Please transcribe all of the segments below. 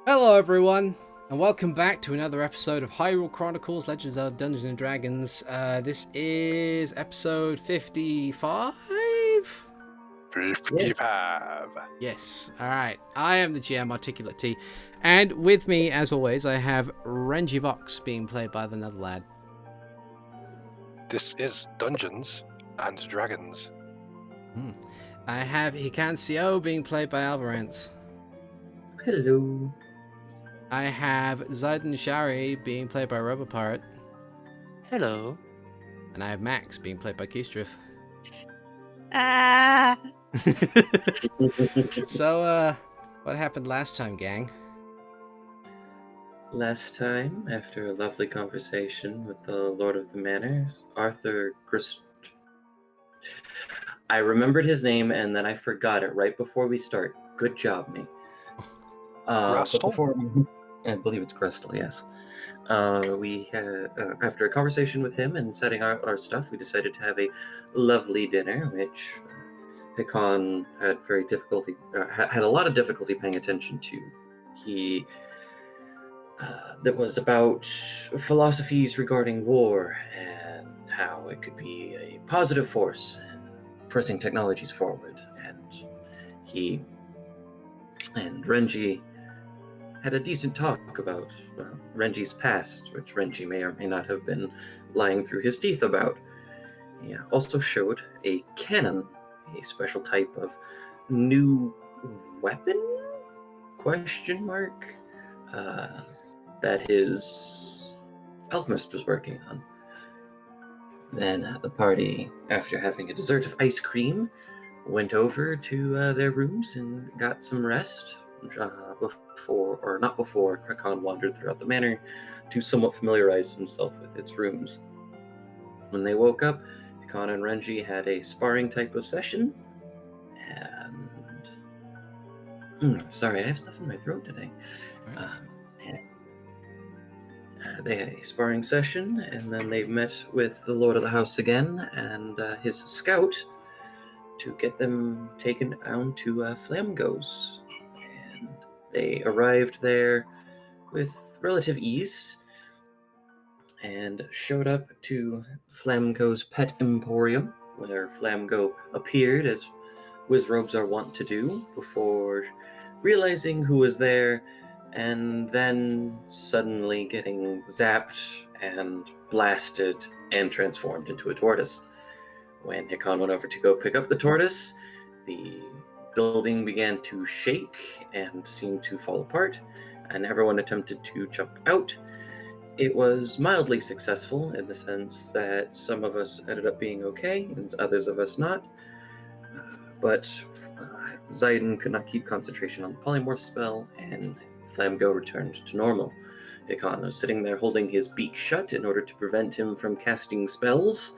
Hello everyone, and welcome back to another episode of Hyrule Chronicles, Legends of Dungeons & Dragons. This is episode 55? 55. Yes, alright. I am the GM, ArticulateT, and with me, as always, I have Renji Vox being played by TheNetherlad. This is Dungeons and Dragons. I have Hikan Sio being played by Alvarance. Hello. I have Ziden Shari being played by RoboPirate. Hello. And I have Max being played by Keistrith. Ah! So, what happened last time, gang? Last time, after a lovely conversation with the Lord of the Manor, Arthur Grist. I remembered his name and then I forgot it right before we start. Good job, me. But Grestle? before, I believe it's Grestle, yes. We had, after a conversation with him and setting out our stuff, we decided to have a lovely dinner, which Hikan had had a lot of difficulty paying attention to. He that was about philosophies regarding war and how it could be a positive force in pressing technologies forward. And he and Renji had a decent talk about Renji's past, which Renji may or may not have been lying through his teeth about. He also showed a cannon, a special type of new weapon? Question mark? That his alchemist was working on. Then the party, after having a dessert of ice cream, went over to their rooms and got some rest. Not before, Hikan wandered throughout the manor to somewhat familiarize himself with its rooms. When they woke up, Hikan and Renji had a sparring type of session, and sorry, I have stuff in my throat today. They had a sparring session, and then they met with the Lord of the House again and his scout to get them taken down to Flamgo's. And they arrived there with relative ease and showed up to Flamgo's pet emporium, where Flamgo appeared, as wizrobes are wont to do, before realizing who was there, and then suddenly getting zapped and blasted and transformed into a tortoise. When Hikan went over to go pick up the tortoise, the building began to shake and seem to fall apart, and everyone attempted to jump out. It was mildly successful in the sense that some of us ended up being okay and others of us not. But Ziden could not keep concentration on the polymorph spell, and Flamgo returned to normal. Hikan was sitting there holding his beak shut in order to prevent him from casting spells,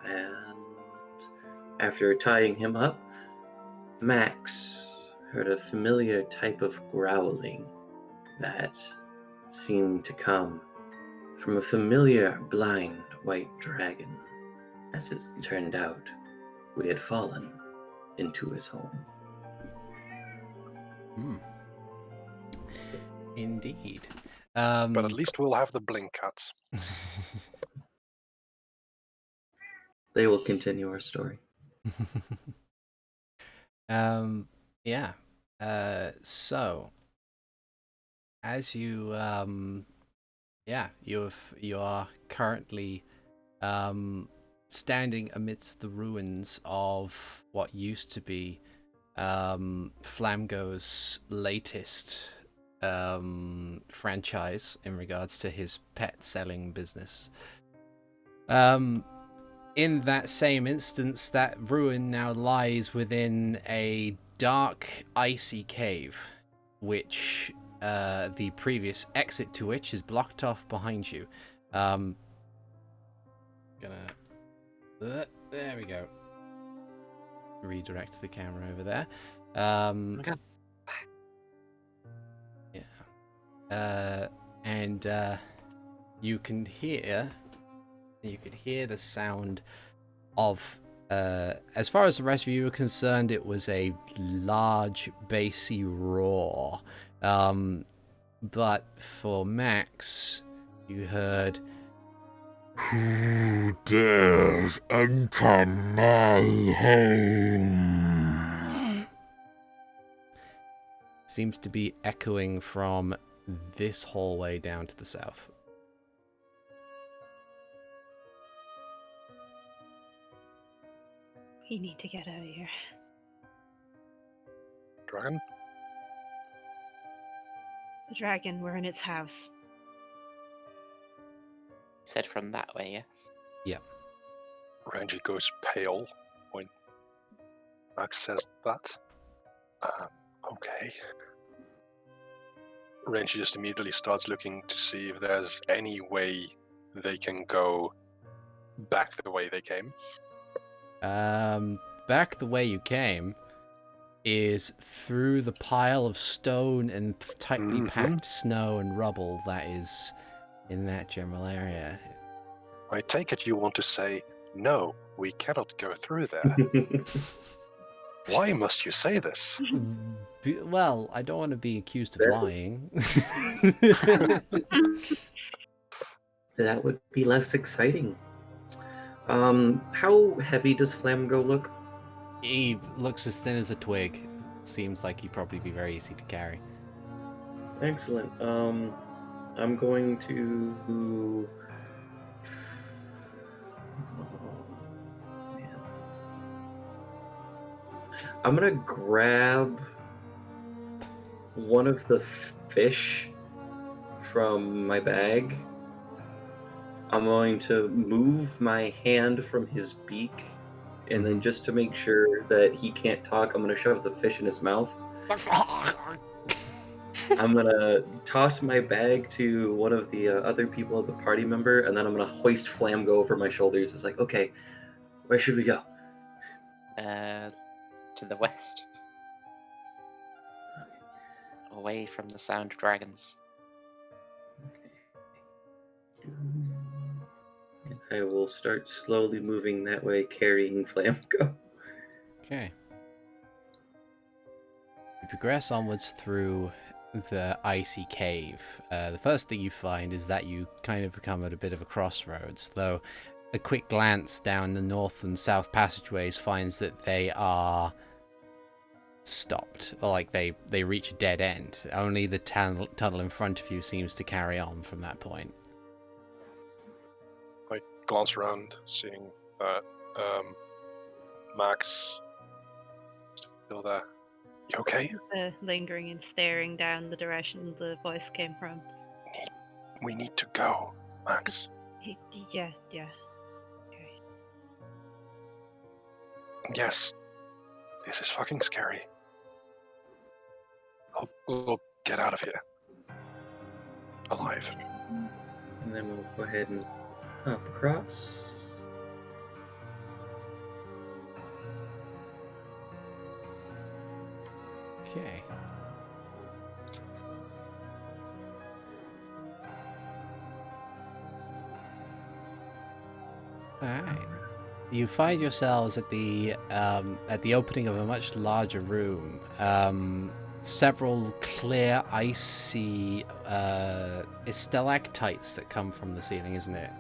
and after tying him up, Max heard a familiar type of growling that seemed to come from a familiar blind white dragon. As it turned out, we had fallen into his home. Indeed. But at least we'll have the blink cuts. They will continue our story. Yeah. So, as you you are currently standing amidst the ruins of what used to be Flamgo's latest franchise in regards to his pet selling business. In that same instance, that ruin now lies within a dark, icy cave, which the previous exit to which is blocked off behind you. There we go. Redirect the camera over there. Okay. Yeah. And you can hear the sound of, as far as the rest of you are concerned, it was a large bassy roar. But for Max, you heard, "Who dares enter my home?" Seems to be echoing from this hallway down to the south. We need to get out of here. Dragon? The dragon, we're in its house. Said from that way, yes. Renji goes pale when Max says that. Okay. Renji just immediately starts looking to see if there's any way they can go back the way they came. Back the way you came is through the pile of stone and tightly packed snow and rubble that is in that general area. I take it you want to say, no, we cannot go through there. Why must you say this? Well, I don't want to be accused of lying. That would be less exciting. How heavy does Flamgo look? He looks as thin as a twig. Seems like he'd probably be very easy to carry. Excellent. I'm going to. Oh, man. I'm gonna grab one of the fish from my bag. I'm going to move my hand from his beak, and then just to make sure that he can't talk, I'm going to shove the fish in his mouth. I'm going to toss my bag to one of the other people, the party member, and then I'm going to hoist Flamgo over my shoulders. It's like, okay, where should we go? To the west. Away from the sound of dragons. And I will start slowly moving that way, carrying Flamgo. Okay. You progress onwards through the icy cave. The first thing you find is that you kind of become at a bit of a crossroads, though a quick glance down the north and south passageways finds that they are stopped, or like they reach a dead end. Only the tunnel in front of you seems to carry on from that point. I glance around, seeing that Max still there. You okay? Lingering and staring down the direction the voice came from. We need to go, Max. Yeah. Okay. Yes. This is fucking scary. We'll get out of here. Alive. And then we'll go ahead and hop across. Okay. Alright. You find yourselves at the opening of a much larger room. Several clear, icy it's stalactites that come from the ceiling, isn't it?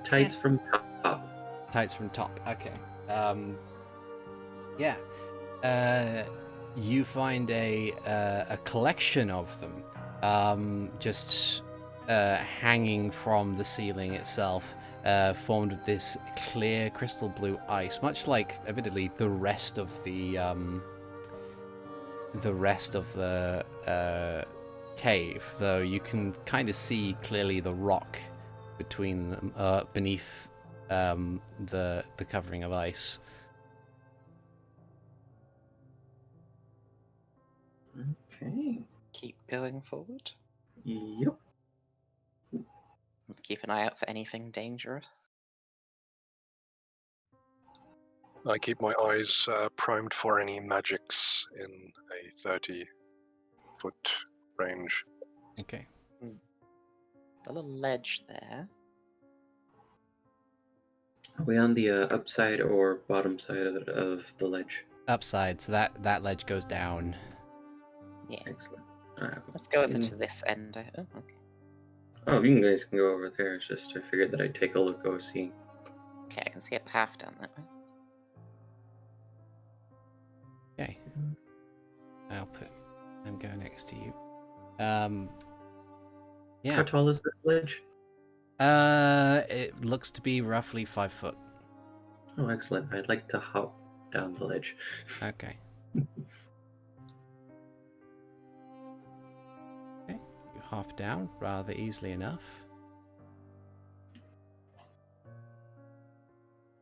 Tights from top. Tights from top. Okay. Yeah. You find a collection of them, just hanging from the ceiling itself, formed of this clear crystal blue ice, much like, admittedly, the rest of the cave. Though you can kind of see clearly the rock between them, beneath the covering of ice. Okay. Keep going forward. Yep. Keep an eye out for anything dangerous. I keep my eyes primed for any magics in a 30-foot range. Okay. A little ledge there. Are we on the upside or bottom side of the ledge? Upside, so that ledge goes down. Yeah. Excellent. Let's go over to this end. Oh, okay. Oh, you guys can go over there. It's just I figured that I'd take a look, go see. Okay, I can see a path down that way. Okay. I'll put them go next to you. How Yeah. tall is this ledge? It looks to be roughly 5 foot. Oh, excellent. I'd like to hop down the ledge. Okay. Okay. You hop down rather easily enough.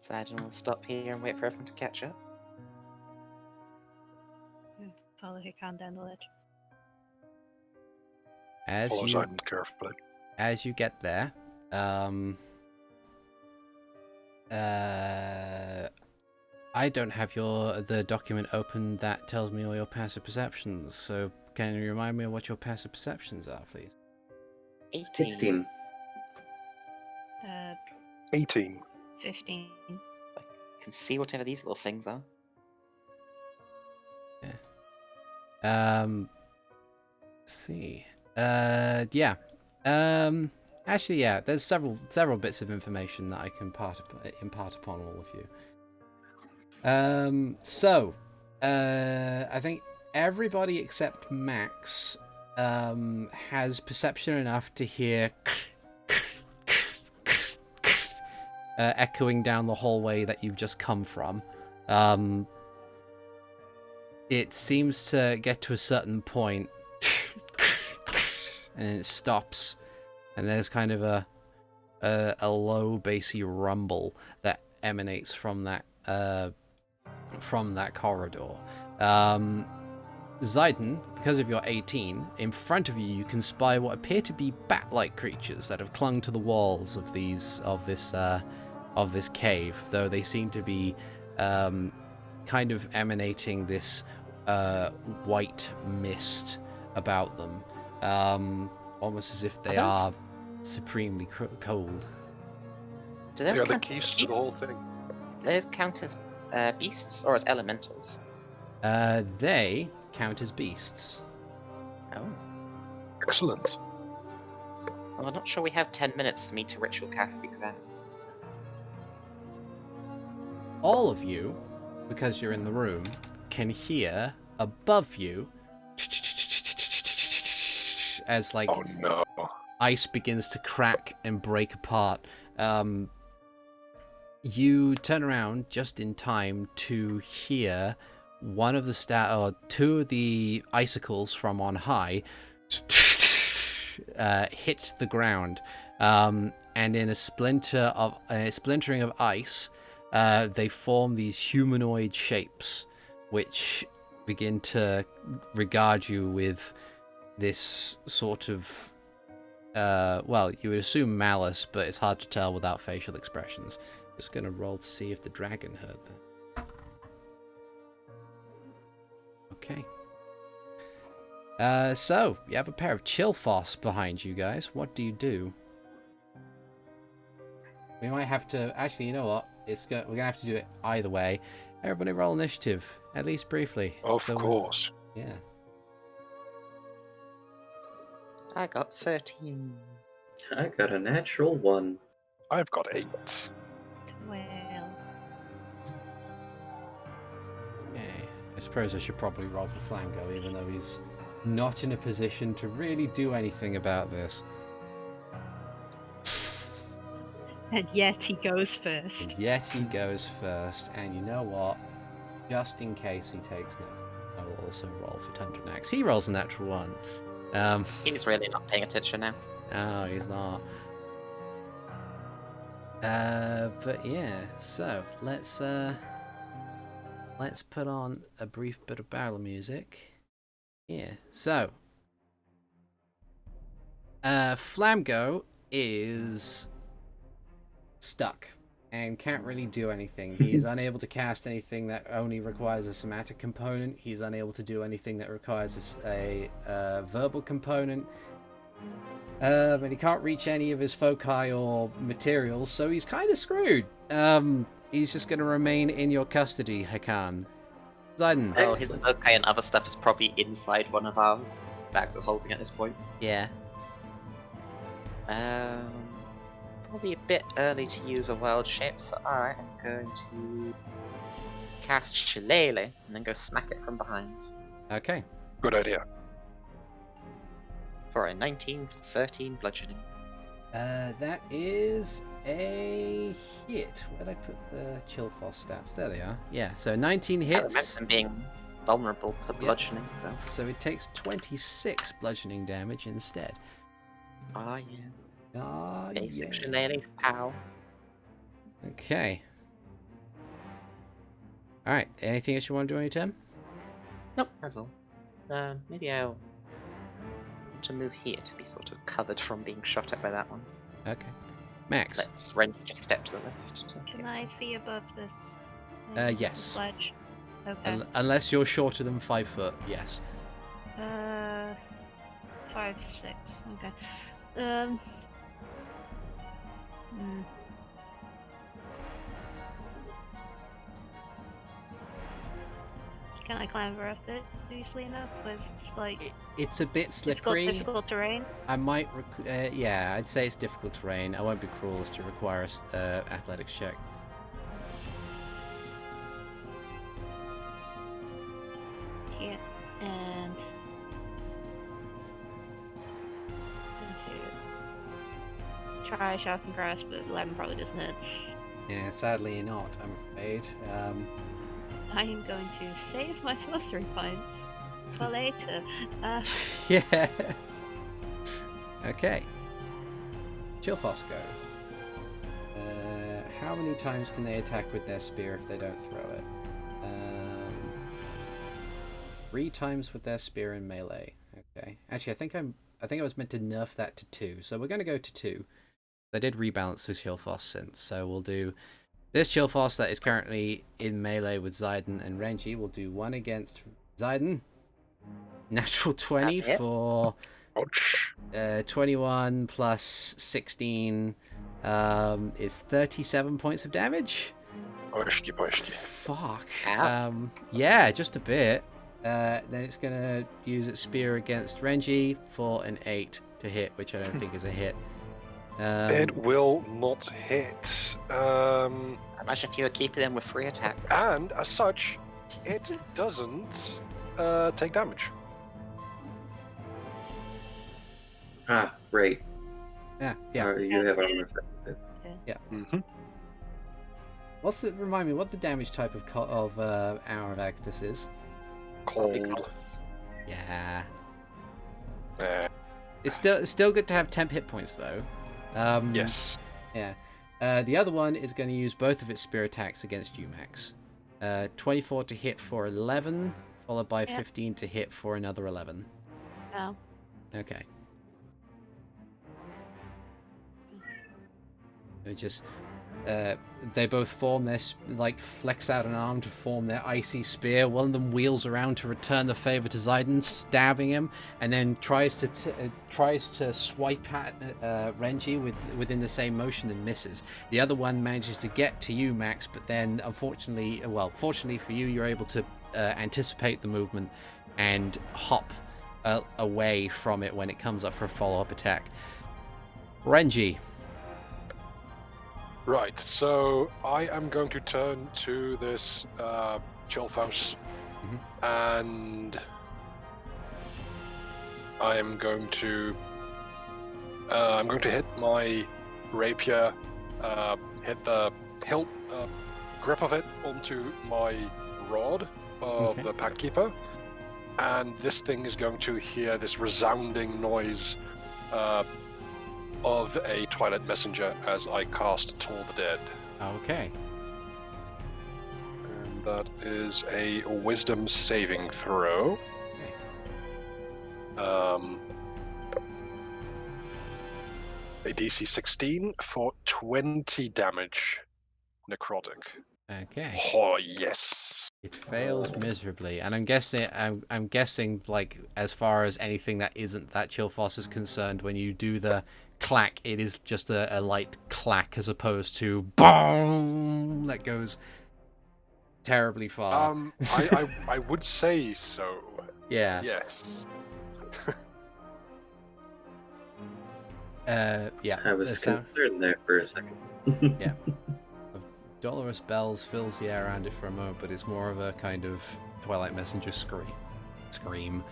Ziden will stop here and wait for everyone to catch up. Follow Hikan down the ledge. Follow Ziden carefully. As you get there, I don't have the document open that tells me all your passive perceptions. So can you remind me of what your passive perceptions are, please? 18. 16. 18. 15. I can see whatever these little things are. Let's see. Yeah. Actually, yeah. There's several bits of information that I can impart upon all of you. So, I think everybody except Max has perception enough to hear echoing down the hallway that you've just come from. It seems to get to a certain point, and it stops, and there's kind of a low, bassy rumble that emanates from that corridor. Ziden, because of your 18, in front of you, you can spy what appear to be bat-like creatures that have clung to the walls of this cave, though they seem to be kind of emanating this white mist about them, almost as if they are supremely cold. Do They those are the count keys to the whole thing. Do those count as beasts or as elementals? They count as beasts. Oh. Excellent. Well, I'm not sure we have 10 minutes for me to ritual cast Speak with Animals. All of you, because you're in the room, can hear above you as like Oh no. ice begins to crack and break apart. You turn around just in time to hear one of the two of the icicles from on high hit the ground, and in a splintering of ice, they form these humanoid shapes, which begin to regard you with this sort of, well, you would assume malice, but it's hard to tell without facial expressions. Just gonna roll to see if the dragon heard that. Okay. So, you have a pair of Chillfoss behind you guys. What do you do? We might have to... Actually, you know what? We're gonna have to do it either way. Everybody roll initiative, at least briefly. Of course. Yeah. I got 13. I got a natural 1. I've got 8. Well, Okay. I suppose I should probably roll for Flango, even though he's not in a position to really do anything about this. and yet he goes first. And yes, he goes first. And you know what? Just in case he takes no, I will also roll for Tundranax. He rolls a natural 1. He's really not paying attention now. No, he's not. But yeah, so let's put on a brief bit of barrel music. Yeah, so Flamgo is stuck and can't really do anything. He is unable to cast anything that only requires a somatic component. He's unable to do anything that requires a verbal component. And he can't reach any of his foci or materials, so he's kind of screwed. He's just going to remain in your custody, Hikan. Ziden. Oh, his okay and other stuff is probably inside one of our bags of holding at this point. Yeah. Probably a bit early to use a wild shape, so I am going to cast Shillelagh and then go smack it from behind Okay. Good idea. for a 19 for 13 bludgeoning. That is a hit. Where'd I put the chill frost stats? There they are. Yeah, so 19 I remember hits. them being vulnerable to bludgeoning, so. So it takes 26 bludgeoning damage instead. Ah, yeah. Ah, Basic yeah. Shillelagh, pow. Okay. Alright, anything else you want to do on your turn? Nope, that's all. Maybe I'll want to move here to be sort of covered from being shot at by that one. Okay. Max. Let's Renji just step to the left. Can I see above this? Yes. Sledge? Okay. Unless you're shorter than 5 foot, yes. 5, 6. Okay. Can I clamber up it easily enough with like It's a bit slippery. difficult terrain? I might, yeah, I'd say it's difficult terrain. I won't be cruel as to require a athletics check. Yeah, and try shock and grasp, but 11 probably doesn't hit. Yeah, sadly not, I'm afraid. I am going to save my sorcery points for later. Yeah. Okay. Chillfoss go. How many times can they attack with their spear if they don't throw it? 3 times with their spear in melee. Okay. Actually, I think I was meant to nerf that to 2, so we're going to go to 2. I did rebalance the Chillfoss since, so we'll do this Chillfoss that is currently in melee with Ziden and Renji. We'll do 1 against Ziden. Natural 20 for Ouch. 21 plus 16 is 37 points of damage. Poishki, poishki. Fuck. Ow. Yeah, just a bit. Then it's gonna use its spear against Renji for an 8 to hit, which I don't think is a hit. It will not hit. Imagine if you were keeping them with free attack. And as such, it doesn't take damage. Ah, right. Yeah. You have armor effect. Mm-hmm. Remind me what the damage type of Hour of Agthus is? Cold. Yeah. Eh, It's still good to have temp hit points though. yes. Yeah. The other one is going to use both of its spear attacks against you, Max. 24 to hit for 11, followed by 15 to hit for another 11. Oh. Okay. They just they both form their flex out an arm to form their icy spear. One of them wheels around to return the favor to Ziden, stabbing him, and then tries to swipe at Renji within the same motion and misses. The other one manages to get to you, Max, but then fortunately for you, you're able to anticipate the movement and hop away from it when it comes up for a follow-up attack. Renji. Right, so I am going to turn to this Chillfoss, and I am going to hit my rapier, hit the hilt grip of it onto my rod of the Pact Keeper, and this thing is going to hear this resounding noise of a Twilight Messenger as I cast Toll the Dead. Okay. And that is a Wisdom saving throw. A DC 16 for 20 damage. Necrotic. Okay. Oh yes. It fails miserably, and I'm guessing like as far as anything that isn't that Chillfoss is concerned, when you do the clack, it is just a light clack as opposed to boom that goes terribly far. I would say so. Yeah. Yes. Yeah. I was that sound- concerned there for a second. Yeah. Dolorous bells fills the air around it for a moment, but it's more of a kind of Twilight Messenger scream.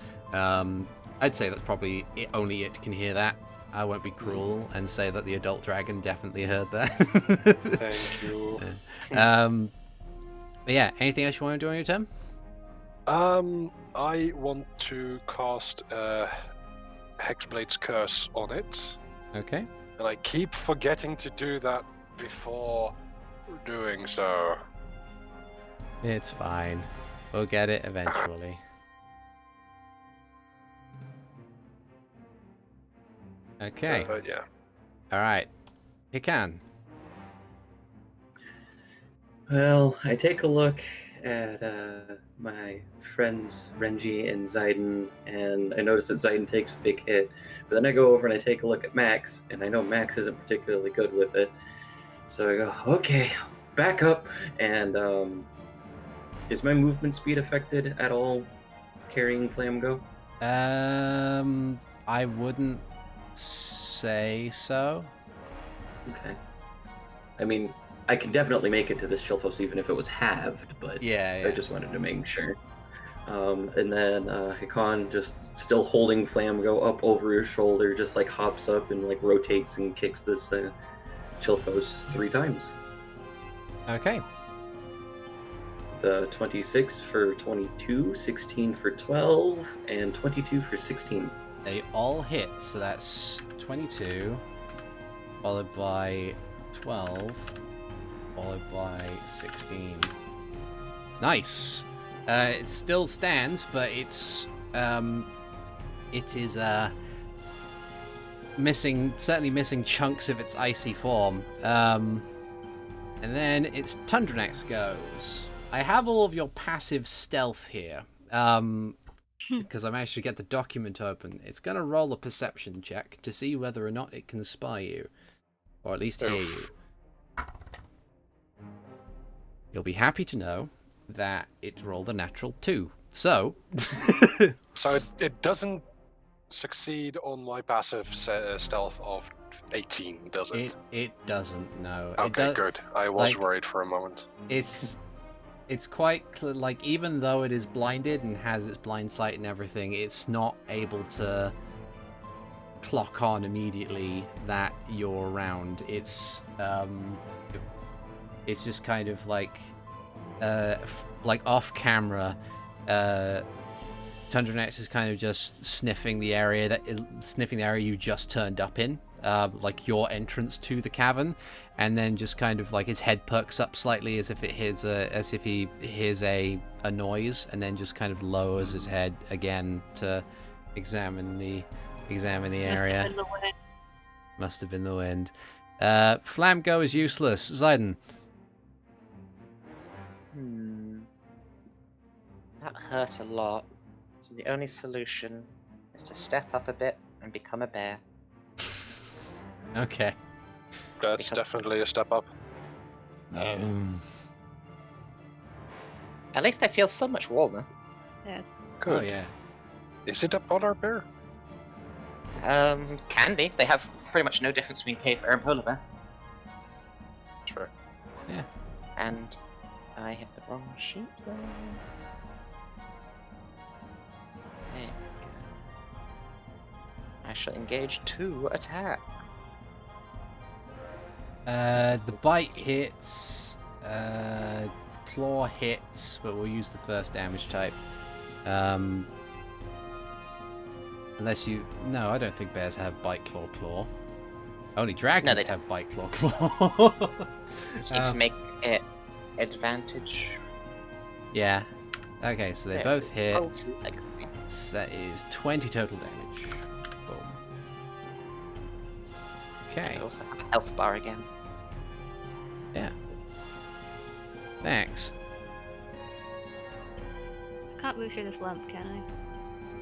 I'd say that's probably it, only it can hear that. I won't be cruel and say that the adult dragon definitely heard that. Thank you. But yeah, anything else you want to do on your turn? I want to cast Hexblade's Curse on it, Okay. and I keep forgetting to do that before doing so. It's fine. We'll get it eventually. Okay. But yeah. Alright. Hikan. Well, I take a look at my friends Renji and Ziden, and I notice that Ziden takes a big hit. But then I go over and I take a look at Max, and I know Max isn't particularly good with it. So I go, okay, back up. And is my movement speed affected at all carrying Flamgo? I wouldn't say so. Okay. I mean, I can definitely make it to this Chilphos even if it was halved, but Yeah. I just wanted to make sure. And then Hikan, just still holding Flamgo up over his shoulder, just like hops up and like rotates and kicks this Chilphos 3 times. Okay. The 26 for 22, 16 for 12, and 22 for 16. They all hit, so that's 22, followed by 12, followed by 16. Nice. It still stands, but it is certainly missing chunks of its icy form. And then it's Tundranax goes. I have all of your passive stealth here. Because I managed to get the document open. It's going to roll a perception check to see whether or not it can spy you. Or at least hear you. You'll be happy to know that it rolled a natural 2. So... So it doesn't succeed on my passive stealth of 18, does it? It doesn't, no. Okay, good. I was like, worried for a moment. It's quite clear, like, even though it is blinded and has its blind sight and everything, it's not able to clock on immediately that you're around. It's just kind of like off camera. Tundranax is kind of just sniffing the area you just turned up in, like your entrance to the cavern, and then just kind of like his head perks up slightly as if he hears a noise, and then just kind of lowers his head again to examine the area. Must have been the wind. Flamgo is useless. Ziden. That hurt a lot. So the only solution is to step up a bit and become a bear. Okay. That's definitely a step up. At least I feel so much warmer. Yes. Good. Oh yeah. Is it a polar bear? Can be. They have pretty much no difference between cave bear and polar bear. Sure. Yeah. And I have the wrong sheet there. There we go. I shall engage 2 attack. The bite hits, claw hits, but we'll use the first damage type. Unless you... No, I don't think bears have bite, claw. Only dragons they don't. have bite, claw. Just need to make it advantage. Yeah. Okay, so they There, both it's hit. roll 2 legacy. So that is 20 total damage. Boom. Okay. I also have a health bar again. Yeah. Thanks. I can't move through this lump, can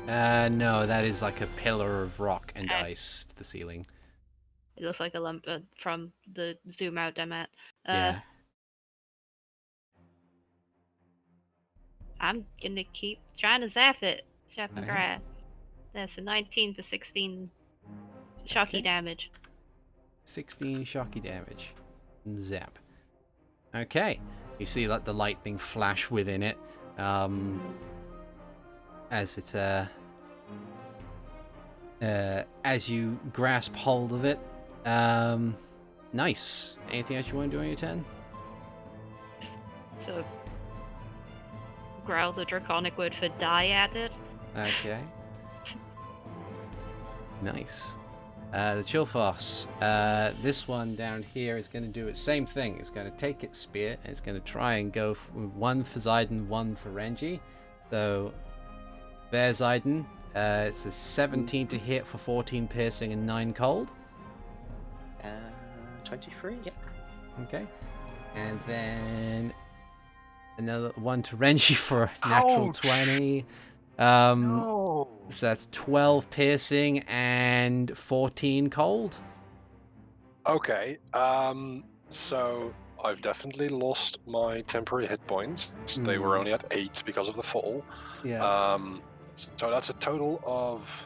I? No, that is like a pillar of rock and Okay. ice to the ceiling. It looks like a lump from the zoom out I'm at. Yeah. I'm gonna keep trying to zap it. Zap and Okay. grab. That's a 19 for 16 Shocky damage. 16 shocky damage. Zap. Okay. You see like the lightning flash within it. As it as you grasp hold of it. Nice. Anything else you want to do on your turn? So, growl the draconic word for die at it. Okay. Nice. The Chillfoss. This one down here is going to do its same thing. It's going to take its spear and it's going to try and go one for Ziden, one for Renji. So, there, Ziden. It's a 17 to hit for 14 piercing and 9 cold. 23, yep. Okay. And then another one to Renji for a natural Ouch! 20. No. So that's 12 piercing and 14 cold. Okay. So I've definitely lost my temporary hit points. They were only at 8 because of the fall. Yeah. So that's a total of.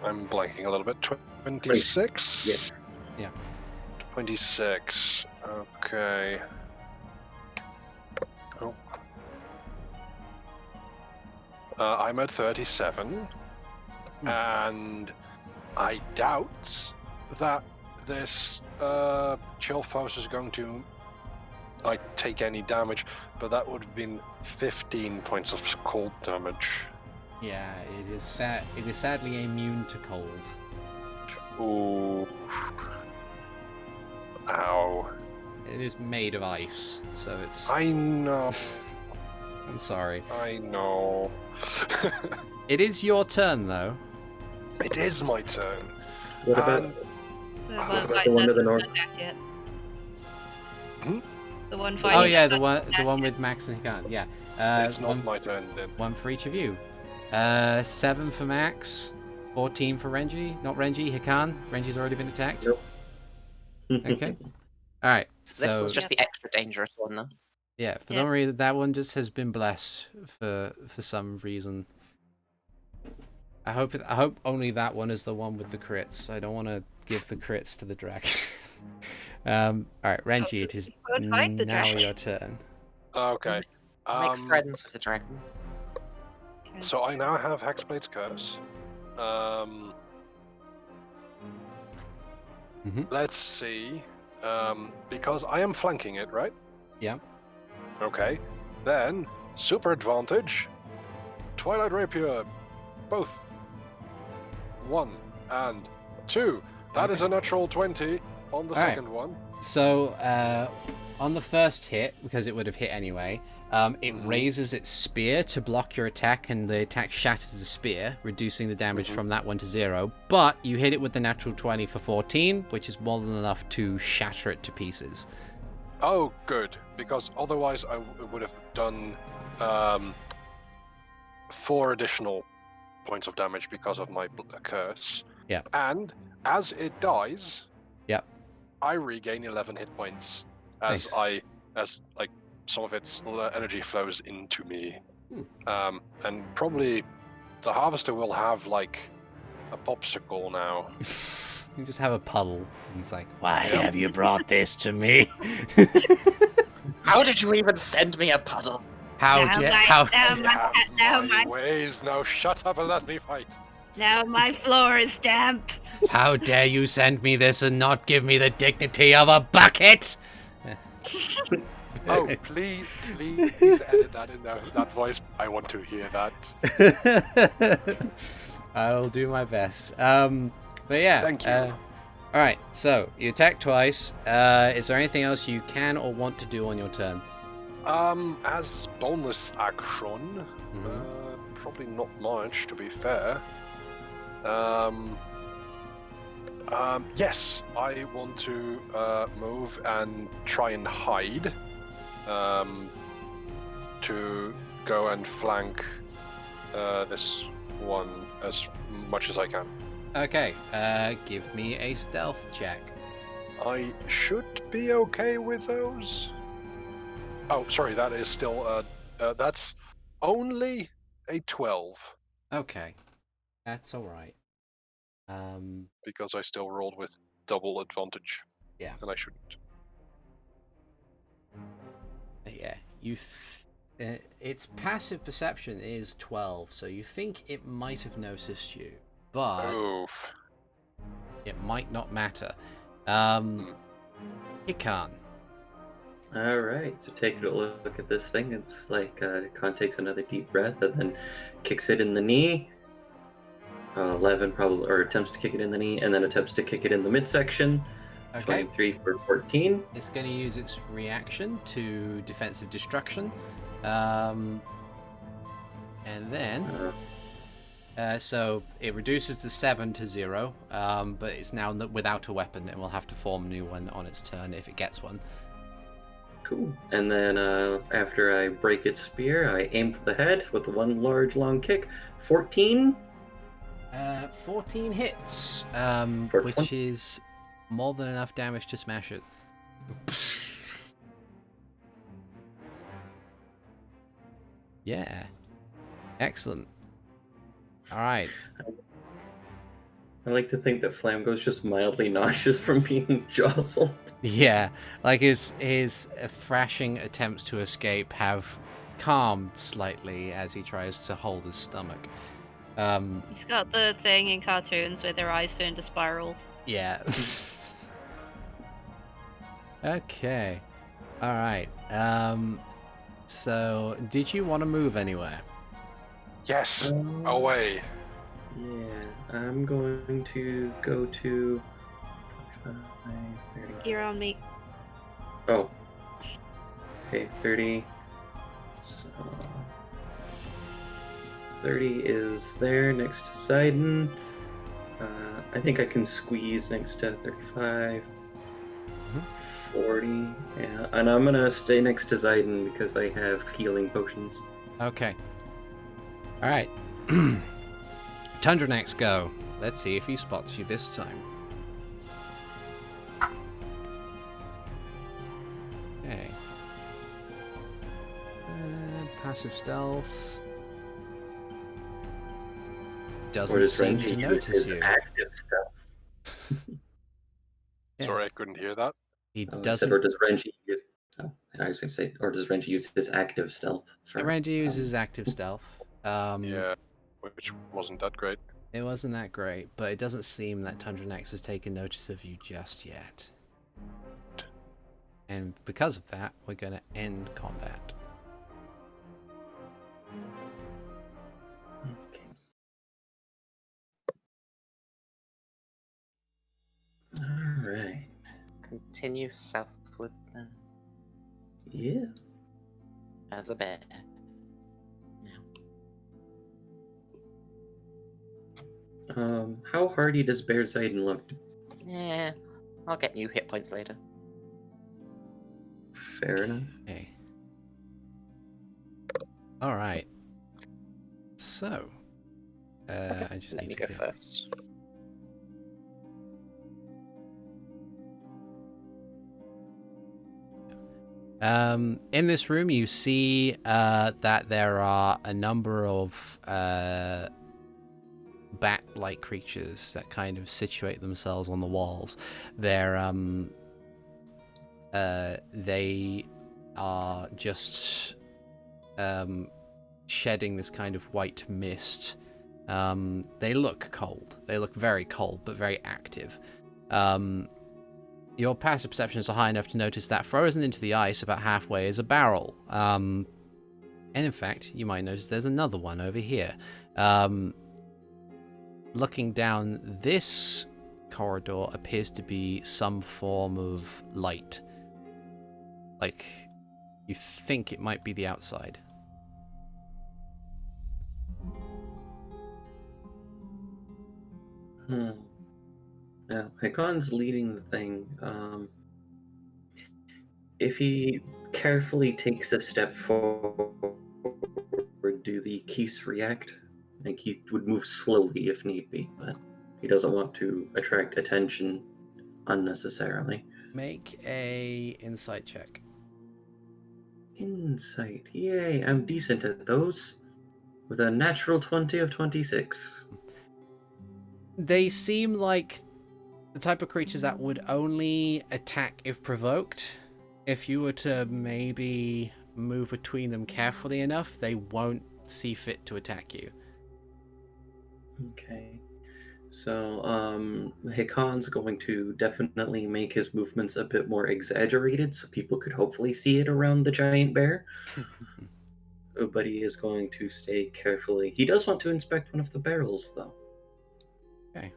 I'm blanking a little bit. 26. Yes. Yeah. 26. Okay. Oh. I'm at 37, and I doubt that this Chillfoss is going to take any damage, but that would have been 15 points of cold damage. Yeah, it is sad. It is sadly immune to cold. Ooh. Ow. It is made of ice, so it's. I know. I'm sorry. I know. It is your turn, though. It is my turn. What about And- The what one about fight the one to the hasn't north? attacked yet. Hmm? The one fight. Oh yeah, the hasn't one attacked with Max and Hikan. Yeah. It's not one, my turn then. one for each of you. 7 for Max, 14 for Renji. Not Renji, Hikan. Renji's already been attacked. Nope. Okay. All right. So this So was just the extra dangerous one, though. yeah, for Yeah. some reason that one just has been blessed for some reason. I hope only that one is the one with the crits. I don't want to give the crits to the dragon. All right, Renji, it is Good fight, the now dragon. your turn. Okay. Make friends with the dragon. So I now have Hexblade's Curse. Let's see. Because I am flanking it, right? Yeah. Okay. Then, super advantage. Twilight Rapier. Both. 1 and 2. That is a natural 20 on the All right. second one. So on the first hit, because it would have hit anyway, it raises its spear to block your attack, and the attack shatters the spear, reducing the damage from that one to 0. But you hit it with the natural 20 for 14, which is more than enough to shatter it to pieces. Oh, good. Because otherwise I would have done 4 additional points of damage because of my curse. Yeah. And as it dies, Yep. I regain 11 hit points as Nice. some of its energy flows into me. And probably the harvester will have like a popsicle now. You just have a puddle. And it's like, why Yep. have you brought this to me? How did you even send me a puddle? How Now dare my- how now You my- have now my my- ways. Now shut up and let me fight. Now my floor is damp. how dare you send me this and not give me the dignity of a bucket? Oh, please edit that in that voice. I want to hear that. I'll do my best. But yeah. Thank you. All right. So you attack twice. Is there anything else you can or want to do on your turn? As bonus action, probably not much, to be fair. Yes, I want to move and try and hide. To go and flank this one as much as I can. Okay. Give me a stealth check. I should be okay with those. Oh, sorry, that is still that's only a 12. Okay. That's all right. Because I still rolled with double advantage. Yeah. And I shouldn't. Yeah, its passive perception is 12, so you think it might have noticed you, but Oof. it might not matter. Hikan. All right, so take a look at this thing. It's like Khan takes another deep breath and then kicks it in the knee. 11 probably, or attempts to kick it in the knee, and then attempts to kick it in the midsection. Okay. 23 for 14. It's going to use its reaction to defensive destruction. And then... so it reduces the 7 to 0, but it's now without a weapon and will have to form a new one on its turn if it gets one. Cool. And then after I break its spear, I aim for the head with the one large long kick. 14. 14 hits, For which 20. is more than enough damage to smash it. Yeah. Excellent. All right. I like to think that Flamgo's just mildly nauseous from being jostled. Yeah, like his thrashing attempts to escape have calmed slightly as he tries to hold his stomach. He's got the thing in cartoons where their eyes turn to spirals. Yeah. Okay. All right. So, did you want to move anywhere? Yes! Away! Yeah, I'm going to go to 25, 30. You're on me. Oh. Okay, 30. So 30 is there next to Ziden. I think I can squeeze next to 35. 40. Yeah, and I'm gonna stay next to Ziden because I have healing potions. Okay. All right. Tundranax, go. Let's see if he spots you this time. Okay. Passive stealth. Doesn't seem to notice you. Active stealth. Yeah. Sorry, I couldn't hear that. He I said, doesn't. or does Renji use? Oh, I was gonna say, or does Renji use his active stealth? Renji uses active stealth. Yeah, which wasn't that great. It wasn't that great, but it doesn't seem that Tundranax has taken notice of you just yet. And because of that, we're going to end combat. Okay. All right. Continue southward then, Yes. as a bear. How hardy does Bear Ziden look? Yeah, I'll get new hit points later. Fair enough. Okay. All right. So, I just Let need me to go get... first. In this room, you see that there are a number of bat-like creatures that kind of situate themselves on the walls. They are just shedding this kind of white mist. They look cold. They look very cold, but very active. Your passive perceptions are high enough to notice that frozen into the ice about halfway is a barrel. And in fact, you might notice there's another one over here. Looking down this corridor appears to be some form of light. Like, you think it might be the outside. Now, Hikan's leading the thing. If he carefully takes a step forward, do the keys react? I think he would move slowly if need be, but he doesn't want to attract attention unnecessarily. Make a insight check. Insight. Yay, I'm decent at those. With a natural 20 of 26. They seem like the type of creatures that would only attack if provoked. If you were to maybe move between them carefully enough, they won't see fit to attack you. Okay. So, Hikan's going to definitely make his movements a bit more exaggerated so people could hopefully see it around the giant bear. But he is going to stay carefully. He does want to inspect one of the barrels, though. Okay.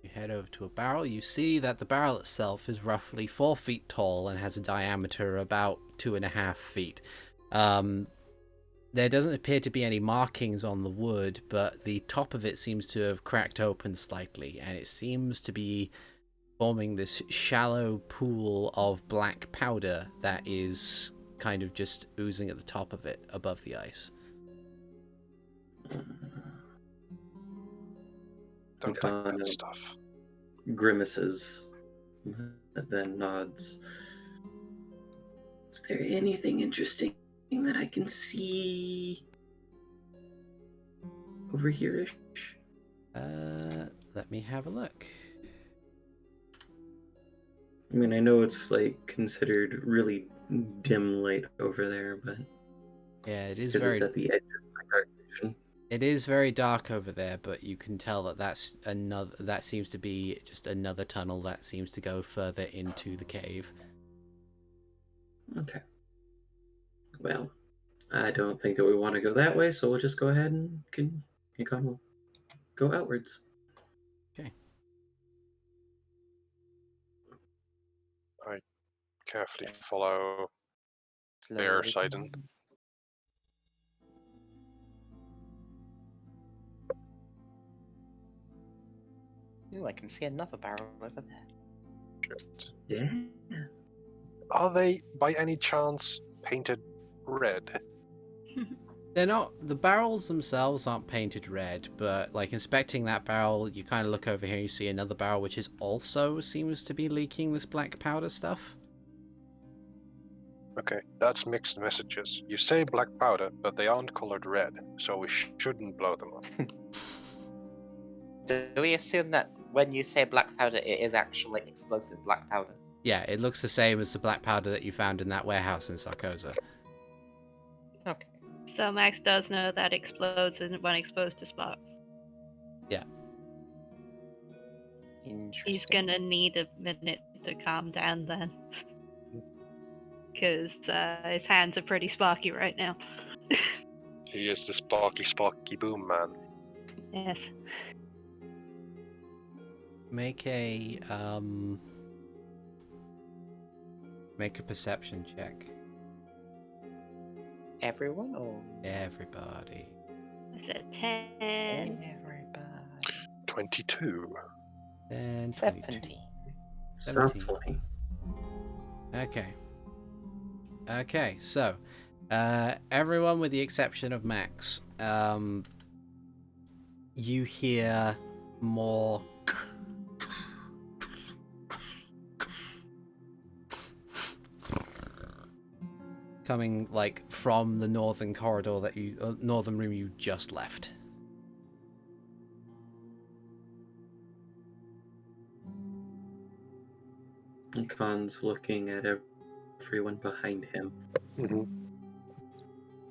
You head over to a barrel. You see that the barrel itself is roughly 4 feet tall and has a diameter about 2.5 feet. There doesn't appear to be any markings on the wood, but the top of it seems to have cracked open slightly, and it seems to be forming this shallow pool of black powder that is kind of just oozing at the top of it above the ice. Don't take Hikan that stuff. grimaces, then nods. Is there anything interesting that I can see over here-ish? Let me have a look. I mean, I know it's like considered really dim light over there, but Yeah, it is because very it's at the edge of my dark vision. It is very dark over there, but you can tell that that seems to be just another tunnel that seems to go further into the cave. Okay. Well, I don't think that we want to go that way, so we'll just go ahead and Hikan will go outwards. Okay. I carefully follow their Ziden. Ooh, I can see another barrel over there. Good. Yeah. Are they, by any chance, painted red? They're not. The barrels themselves aren't painted red, but like inspecting that barrel, you kind of look over here, you see another barrel which is also seems to be leaking this black powder stuff. Okay, that's mixed messages. You say black powder, but they aren't colored red, so we shouldn't blow them up. Do we assume that when you say black powder, it is actually explosive black powder? Yeah, it looks the same as the black powder that you found in that warehouse in Sarkoza. Okay. So Max does know that explodes when exposed to sparks. Yeah. Interesting. He's gonna need a minute to calm down then. Because his hands are pretty sparky right now. He is the sparky boom man. Yes. Make a perception check. Everyone or Everybody. I said 10. everybody? 22. And 17. Sounds 17. funny. Okay, so everyone with the exception of Max, you hear more coming like from the northern corridor that northern room you just left. Khan's looking at everyone behind him. Mm-hmm.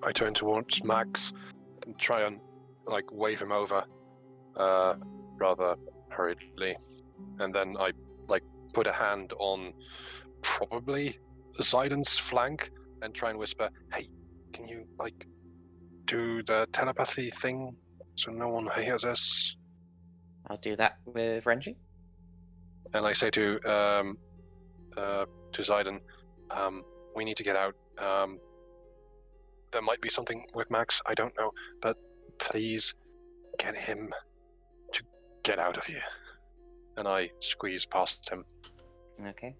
I turn towards Max and try and wave him over rather hurriedly, and then I put a hand on probably Ziden's flank and try and whisper, "Hey, can you do the telepathy thing so no one hears us?" I'll do that with Renji. And I say to Ziden, "We need to get out. There might be something with Max. I don't know, but please get him to get out of here." And I squeeze past him. Okay.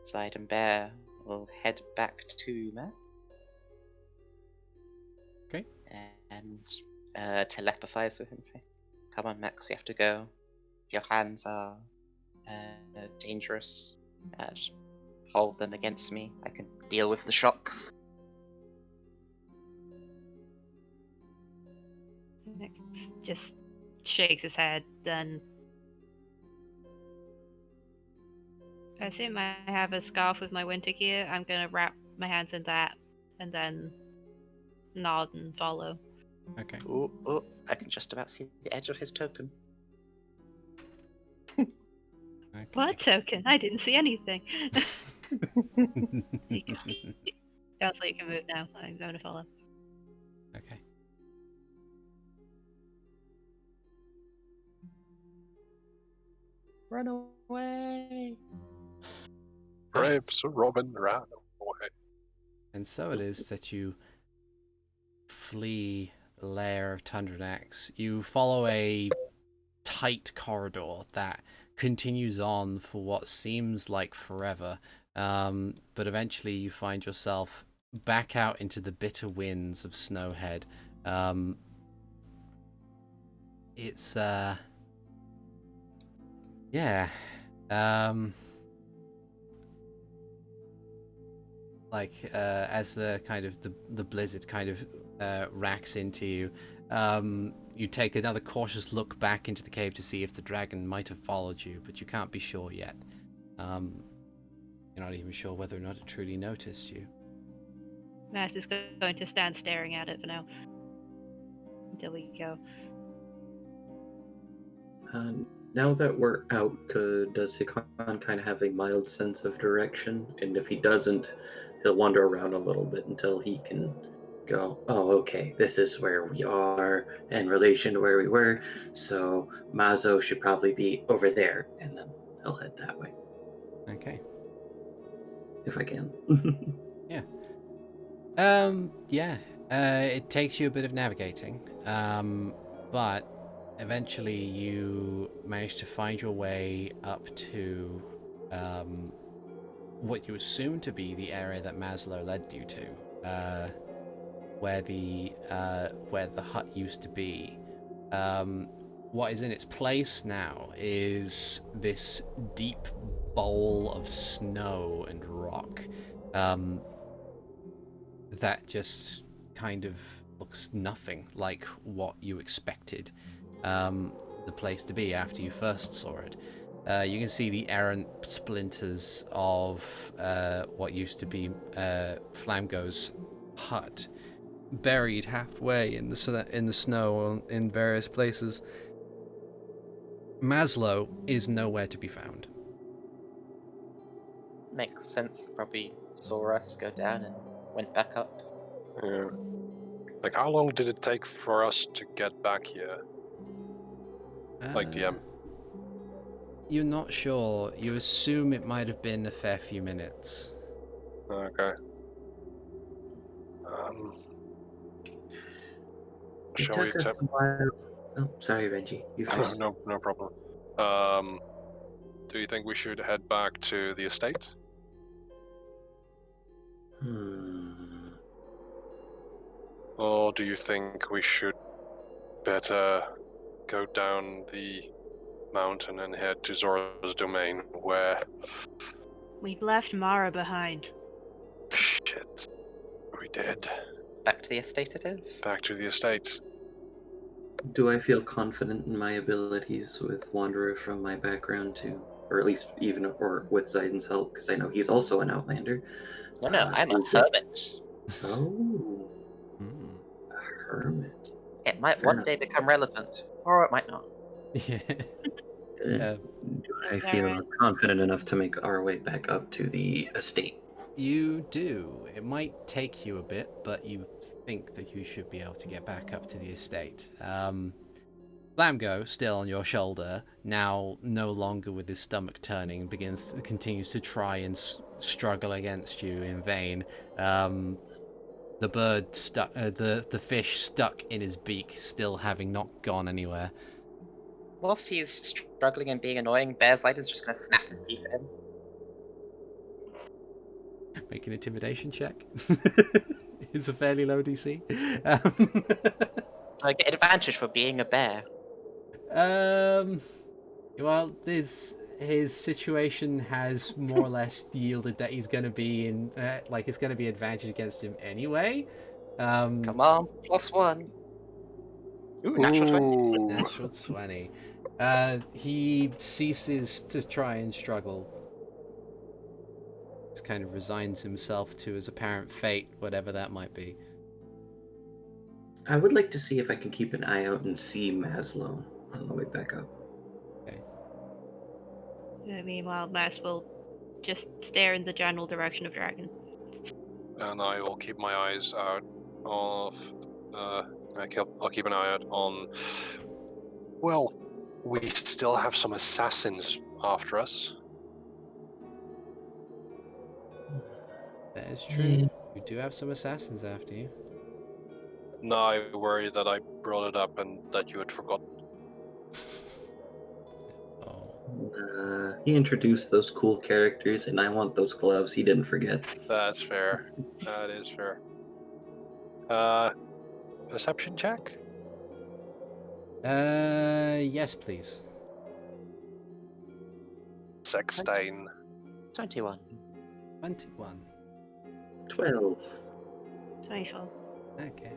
Ziden Bear will head back to Matt. Okay. And telepathize with him. Say, "Come on, Max, you have to go. Your hands are dangerous. Just hold them against me. I can deal with the shocks." Next, just shakes his head, then I assume I have a scarf with my winter gear. I'm gonna wrap my hands in that, and then nod and follow. Okay. Oh, I can just about see the edge of his token. Okay. What token? I didn't see anything. Sounds like you can move now. I'm going to follow. Okay. Run away! Grapes, Robin ran away. And so it is that you flee the lair of Tundranax. You follow a tight corridor that continues on for what seems like forever, but eventually you find yourself back out into the bitter winds of Snowhead. It's yeah, as the kind of the blizzard kind of racks into you, you take another cautious look back into the cave to see if the dragon might have followed you, but you can't be sure yet. You're not even sure whether or not it truly noticed you. Mass is going to stand staring at it for now until we go. Now that we're out, does Hikan kind of have a mild sense of direction? And if he doesn't, he'll wander around a little bit until he can go, oh, okay, this is where we are in relation to where we were, so Mazo should probably be over there, and then he'll head that way. Okay. If I can. It takes you a bit of navigating, but eventually you manage to find your way up to what you assume to be the area that Maslow led you to, where the hut used to be. What is in its place now is this deep bowl of snow and rock that just kind of looks nothing like what you expected the place to be after you first saw it. You can see the errant splinters of what used to be Flamgo's hut, buried halfway in the snow in various places. Maslow is nowhere to be found. Makes sense. He probably saw us go down and went back up. Yeah. Like, how long did it take for us to get back here? Like, DM. You're not sure. You assume it might have been a fair few minutes. Okay. It Shall we took us a while. Oh, sorry, Renji. You first. no problem. Do you think we should head back to the estate? Or do you think we should better go down the mountain and head to Zora's domain, where... We've left Mara behind. Shit. We did. Back to the estate it is. Back to the estates. Do I feel confident in my abilities with Wanderer from my background too? Or at least with Ziden's help, because I know he's also an Outlander. No, I'm a hermit. Oh. A hermit. It might Fair one day become relevant, or it might not. Yeah. Do I feel confident enough to make our way back up to the estate? You do. It might take you a bit, but you think that you should be able to get back up to the estate. Flamgo, still on your shoulder, now no longer with his stomach turning, continues to try and struggle against you in vain. The bird stuck, the fish stuck in his beak, still having not gone anywhere. Whilst he's struggling and being annoying, Bearside is just going to snap his teeth at him. Make an intimidation check. It's a fairly low DC. I get advantage for being a bear. Well, his situation has more or less yielded that he's going to be in, it's going to be advantage against him anyway. Come on, +1. Ooh, natural 20. Ooh. Natural 20. He ceases to try and struggle. Just kind of resigns himself to his apparent fate, whatever that might be. I would like to see if I can keep an eye out and see Maslow on the way back up. Meanwhile, Max will just stare in the general direction of Dragon. And I will keep my eyes out of. I'll keep an eye out on. Well, we still have some assassins after us. That is true. You do have some assassins after you. No, I worry that I brought it up and that you had forgotten. He introduced those cool characters, and I want those gloves. He didn't forget. That's fair. That is fair. Perception check? Yes, please. 16. 21. 21. 12. 24. Okay.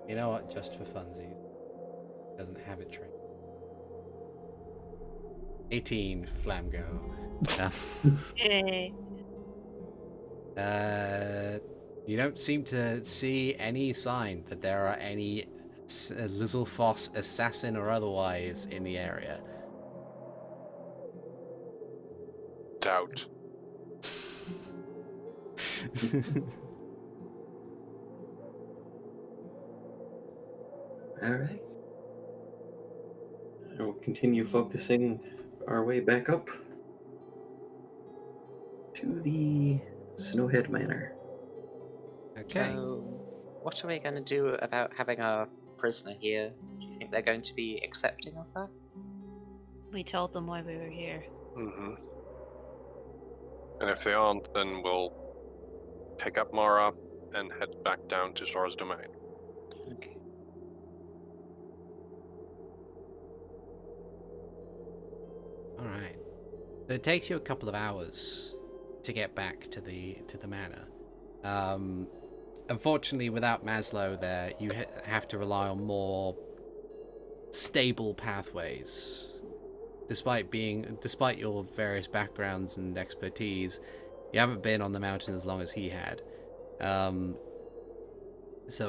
You know what? Just for funsies. Doesn't have it trained. 18, Flamgo. Yay. You don't seem to see any sign that there are any Lizzlefoss assassin or otherwise in the area. Doubt. Alright. We'll continue focusing our way back up to the Snowhead Manor. Okay. So, what are we going to do about having our prisoner here? Do you think they're going to be accepting of that? We told them why we were here. Mm-hmm. And if they aren't, then we'll pick up Mara and head back down to Sora's domain. Okay. Alright. So it takes you a couple of hours to get back to the manor. Unfortunately, without Maslow there, you have to rely on more stable pathways. Despite your various backgrounds and expertise, you haven't been on the mountain as long as he had. So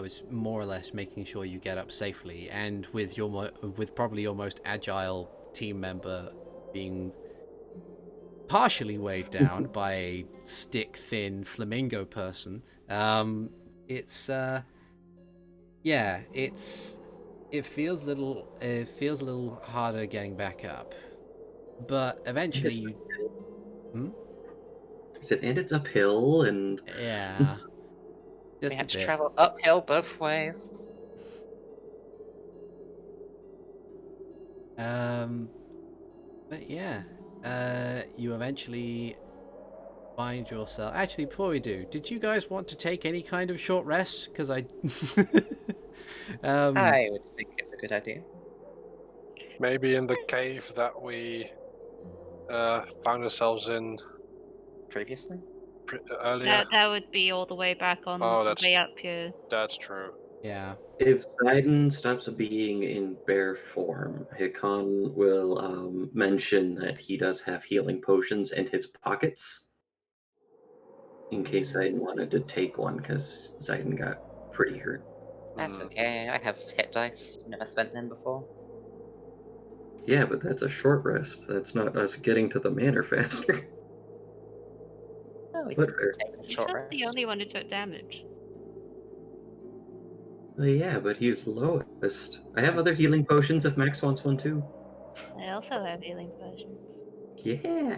it's more or less making sure you get up safely, and with probably your most agile team member being partially weighed down by a stick-thin flamingo person. It feels a little harder getting back up, but eventually you. He said, and it's uphill, and Yeah. We Just had a to bit. travel uphill both ways. But yeah, you eventually find yourself. Actually, before we do, did you guys want to take any kind of short rest? Because I. I would think it's a good idea. Maybe in the cave that we found ourselves in Previously? earlier. That would be all the way back on the way up here. That's true. Yeah. if Ziden stops being in bear form, Hikan will mention that he does have healing potions in his pockets, in case Ziden wanted to take one, because Ziden got pretty hurt. That's okay, I have hit dice. Never spent them before. Yeah, but that's a short rest. That's not us getting to the manor faster. Oh, we But can fair. take a He's short not rest. the only one who took damage. Yeah, but he's lowest. I have other healing potions if Max wants one too. I also have healing potions. Yeah.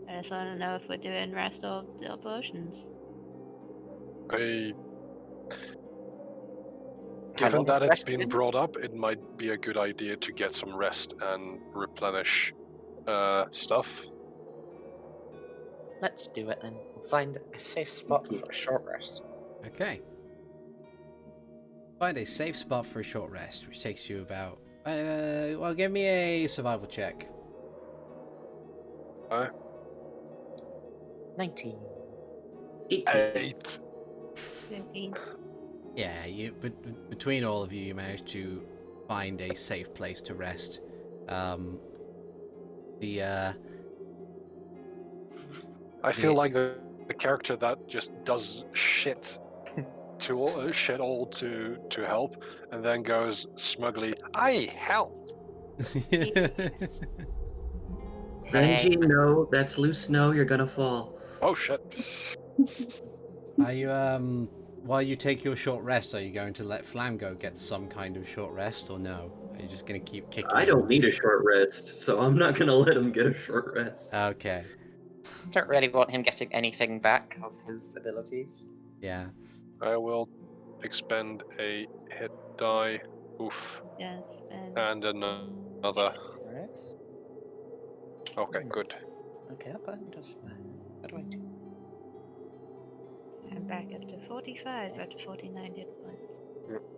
I just want to know if we're doing rest or potions. Given that it's been rested? brought up, it might be a good idea to get some rest and replenish stuff. Let's do it then. We'll find a safe spot for a short rest. Okay. Find a safe spot for a short rest, which takes you about. Well, give me a survival check. 19. 18. 8. 15. Yeah, between all of you, you managed to find a safe place to rest. I feel like the character that just does shit to help, and then goes smugly, "I help." Hey, Renji, no, that's loose snow. You're gonna fall. Oh shit! Are you while you take your short rest, are you going to let Flamgo get some kind of short rest, or no? Are you just gonna keep kicking I him? don't need a short rest, so I'm not gonna let him get a short rest. Okay. don't really want him getting anything back of his abilities. Yeah. I will expend a hit die. Oof. Yes, and And another. Right? Okay, good. Okay, that button does fine. What do I do? I'm back up to 45 out of 49 hit points.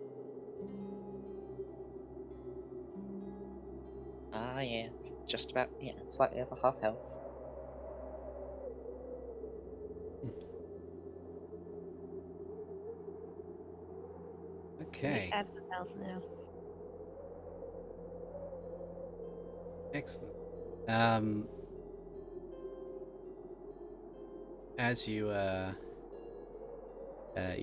Ah, yeah, just about, yeah, slightly over half health. Okay. 45 health now. Excellent. As you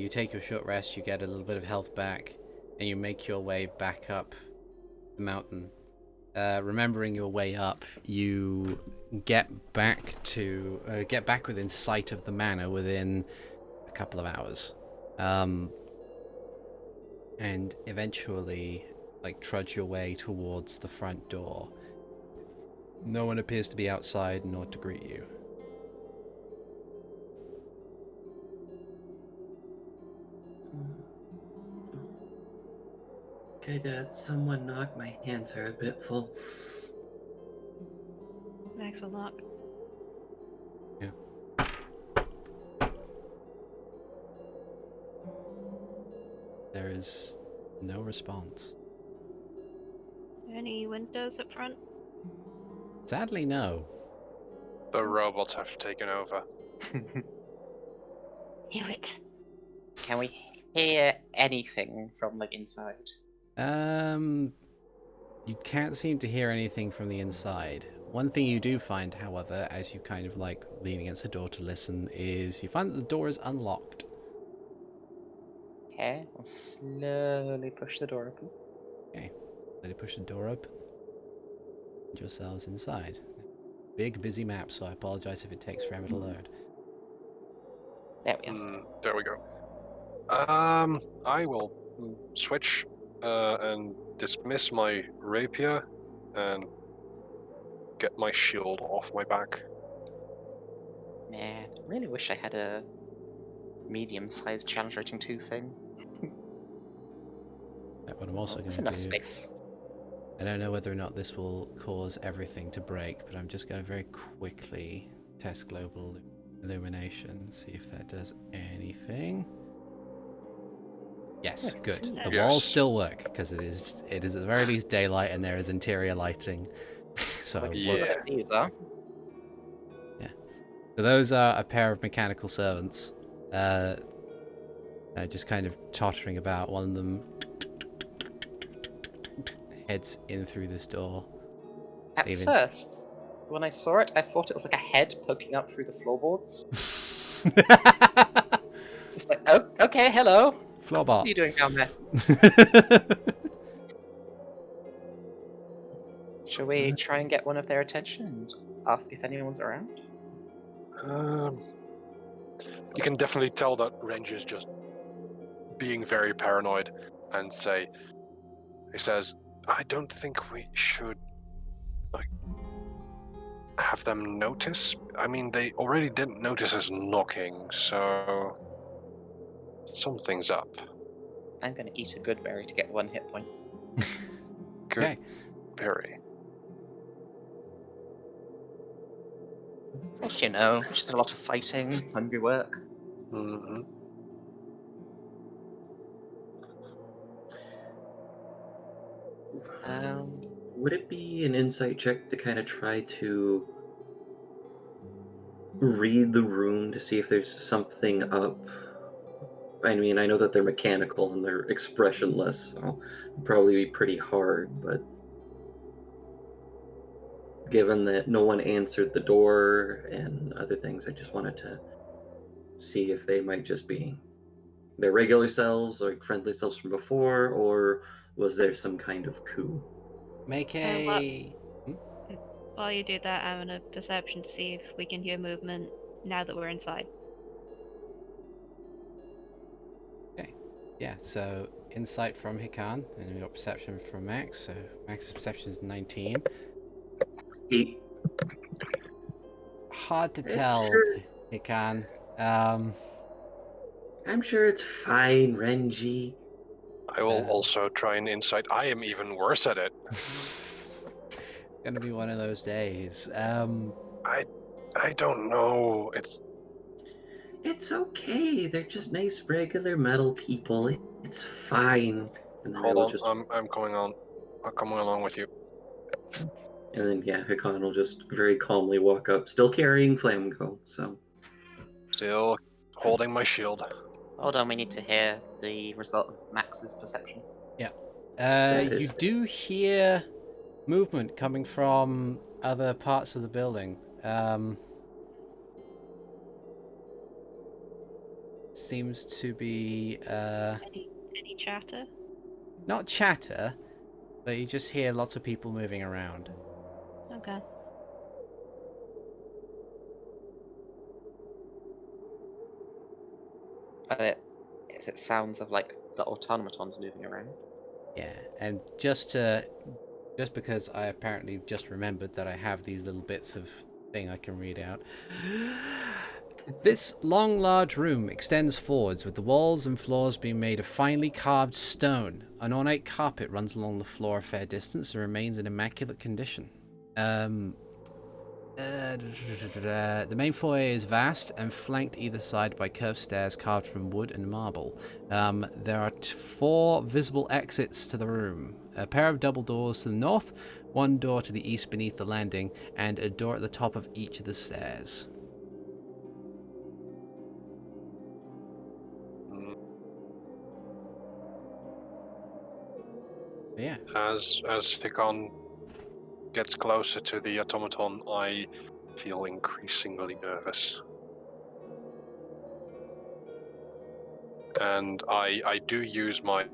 take your short rest, you get a little bit of health back, and you make your way back up the mountain. Remembering your way up, you get back within sight of the manor within a couple of hours, and eventually, trudge your way towards the front door. No one appears to be outside nor to greet you. Could someone knock? My hands are a bit full. Max will knock. There is no response. Any windows up front? Sadly, no. The robots have taken over. Knew it. Can we hear anything from the inside? You can't seem to hear anything from the inside. One thing you do find, however, as you kind of lean against the door to listen, is you find that the door is unlocked. Okay, I'll slowly push the door open. Okay, let it push the door open. Find yourselves inside. Big, busy map, so I apologize if it takes forever to load. There we are. There we go. I will switch and dismiss my rapier and get my shield off my back. Man, really wish I had a medium-sized challenge rating 2 thing. What I'm also There's going enough to do... space. I don't know whether or not this will cause everything to break, but I'm just going to very quickly test global illumination, see if that does anything. Yes, good. The Yes. walls still work because it is at the very least daylight and there is interior lighting. So Yeah. These are. So those are a pair of mechanical servants, just kind of tottering about. One of them heads in through this door. At first, when I saw it, I thought it was like a head poking up through the floorboards. Just like, oh, okay, hello. Floorbots. What are you doing down there? Shall we try and get one of their attention and ask if anyone's around? You can definitely tell that Renji is just being very paranoid and he says, I don't think we should have them notice. I mean, they already didn't notice us knocking, so something's up. I'm gonna eat a good berry to get 1 hit point. Good Okay. berry. What do you know? Just a lot of fighting, hungry work. Mm-hmm. Would it be an insight check to kind of try to read the room to see if there's something up? I mean, I know that they're mechanical and they're expressionless, so it'd probably be pretty hard, but given that no one answered the door and other things, I just wanted to see if they might just be their regular selves, like friendly selves from before, or was there some kind of coup? Make What? a. Hmm? While you do that, I'm gonna perception to see if we can hear movement now that we're inside. Okay. Yeah, so insight from Hikan, and we got perception from Max. So Max's perception is 19. 8. Hard to I'm tell, sure, Hikan. I'm sure it's fine, Renji. I will also try and insight. I am even worse at it. Gonna be one of those days. I don't know. It's okay. They're just nice, regular metal people. It's fine. And then Hold they'll on. just, I'm coming on. I'm coming along with you. and then yeah, Hikan will just very calmly walk up, still carrying Flamgo. So Still holding my shield. Hold on, we need to hear the result of Max's perception. That you is- do hear movement coming from other parts of the building. Seems to be Any chatter? not chatter, but you just hear lots of people moving around. Okay. Is it sounds of like the automatons moving around? Yeah, and just because I apparently just remembered that I have these little bits of thing I can read out. This long, large room extends forwards, with the walls and floors being made of finely carved stone. An ornate carpet runs along the floor a fair distance and remains in immaculate condition. The main foyer is vast and flanked either side by curved stairs carved from wood and marble. There are 4 visible exits to the room. A pair of double doors to the north, one door to the east beneath the landing, and a door at the top of each of the stairs. Yeah. As Hikan gets closer to the automaton, I feel increasingly nervous. And I do use my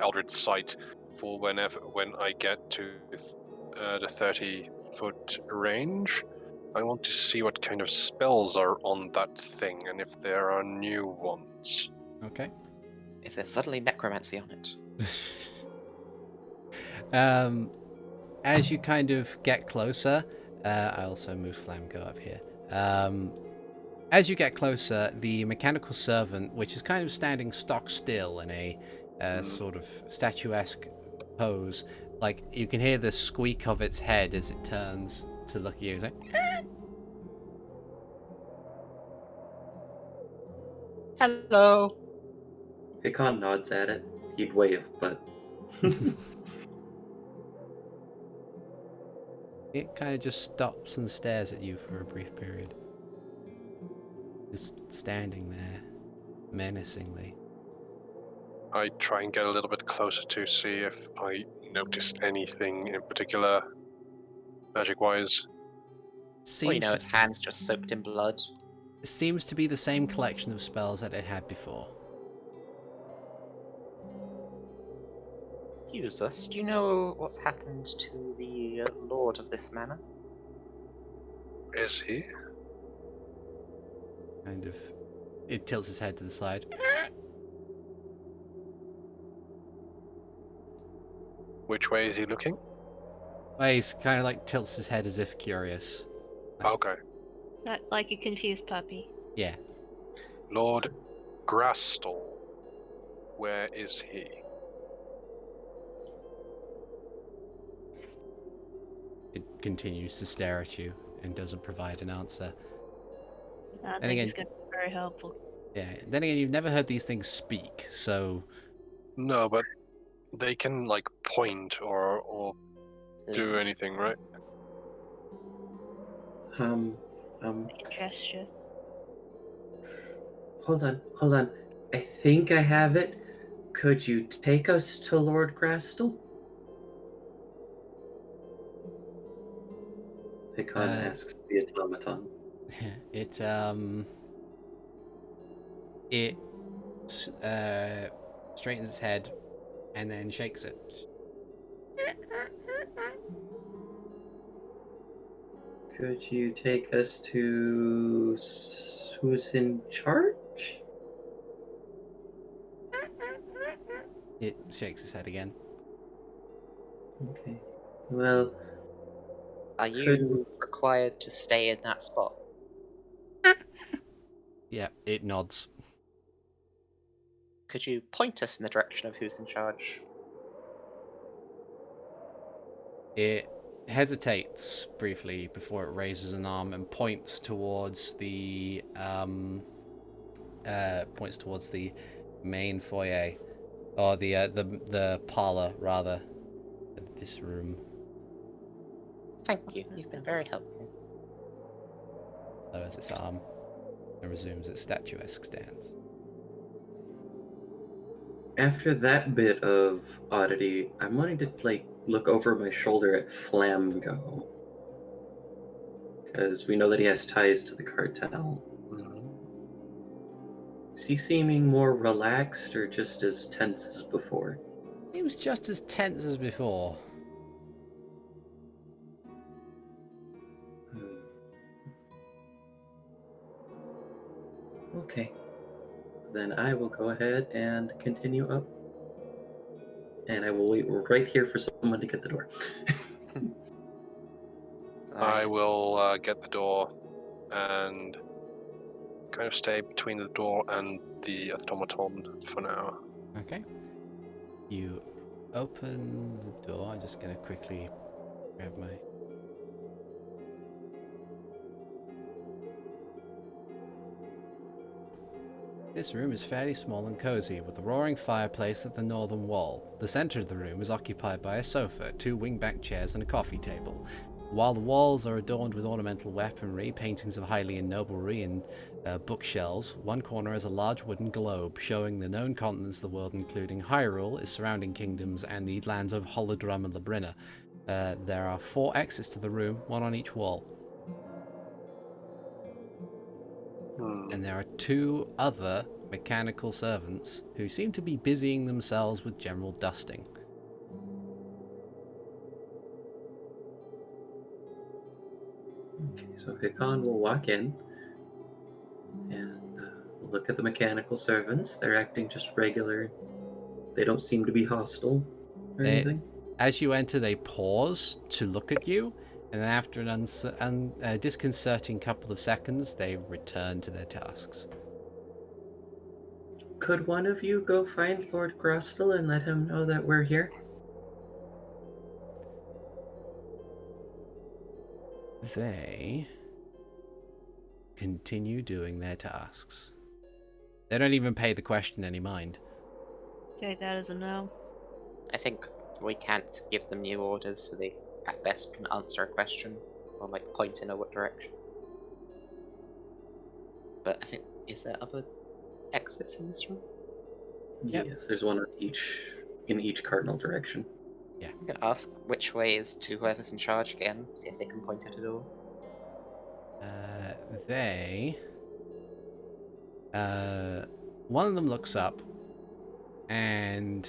Eldritch Sight for when I get to the 30-foot range. I want to see what kind of spells are on that thing and if there are new ones. Okay. Is there suddenly necromancy on it? As you kind of get closer, I also move Flamgo up here. As you get closer, the mechanical servant, which is kind of standing stock still in a sort of statuesque pose, like you can hear the squeak of its head as it turns to look at you. It's like, Hello. Hikan nods at it. He'd wave, but it kind of just stops and stares at you for a brief period. Just standing there, menacingly. I try and get a little bit closer to see if I notice anything in particular, magic-wise. Well, you know, its hands just soaked in blood. Seems to be the same collection of spells that it had before. Jesus, do you know what's happened to the lord of this manor? Is he? Kind of, it tilts its head to the side. Which way is he looking? Well, he's kind of like tilts his head as if curious. Okay. That like a confused puppy. Yeah. Lord Grastal. Where is he? It continues to stare at you and doesn't provide an answer. I And think again- it's going to be very helpful. Yeah. Then again, you've never heard these things speak, so No, but they can like point or do Lead. anything, right? um, Gesture. hold on. I think I have it. Could you take us to Lord Grastel? Hikan asks the automaton. It straightens its head and then shakes it. Could you take us to who's in charge? It shakes its head again. Okay. Well, Are you required to stay in that spot? Yeah, it nods. Could you point us in the direction of who's in charge? It hesitates briefly before it raises an arm and points towards the main foyer, or the parlor rather, of this room. Thank you. You've been very helpful. Lowers its arm and resumes its statuesque stance. after that bit of oddity, I'm wanting to look over my shoulder at Flamgo. Because we know that he has ties to the cartel. Is he seeming more relaxed or just as tense as before? He was just as tense as before. Okay. Then I will go ahead and continue up. And I will wait right here for someone to get the door. I will get the door and kind of stay between the door and the automaton for now. Okay. You open the door. I'm just going to quickly grab my... This room is fairly small and cozy, with a roaring fireplace at the northern wall. The center of the room is occupied by a sofa, 2 wing-back chairs, and a coffee table. While the walls are adorned with ornamental weaponry, paintings of Hylian noblery, and bookshelves, one corner has a large wooden globe showing the known continents of the world, including Hyrule, its surrounding kingdoms, and the lands of Holodrum and Labrina. There are 4 exits to the room, 1 on each wall. And there are 2 other mechanical servants who seem to be busying themselves with general dusting. Okay, so Hikan will walk in and look at the mechanical servants. They're acting just regular. They don't seem to be hostile or anything. As you enter, they pause to look at you, and then after a disconcerting couple of seconds, they return to their tasks. Could one of you go find Lord Grostel and let him know that we're here? They continue doing their tasks. They don't even pay the question any mind. Take that as a no. I think we can't give them new orders, so they at best can answer a question or like point in a what direction. But I think, is there other exits in this room? Yep. Yes, there's one in each cardinal direction. I'm gonna ask which way is to whoever's in charge again, see if they can point at a door. One of them looks up and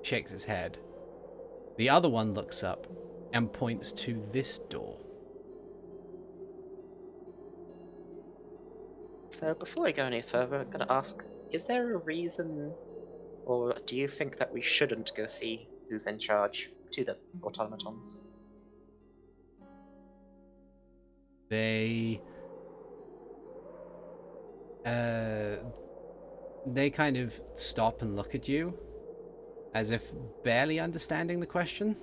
shakes his head. The other one looks up and points to this door. So before we go any further, I'm gonna ask, is there a reason, or do you think that we shouldn't go see who's in charge to the automatons? They kind of stop and look at you, as if barely understanding the question.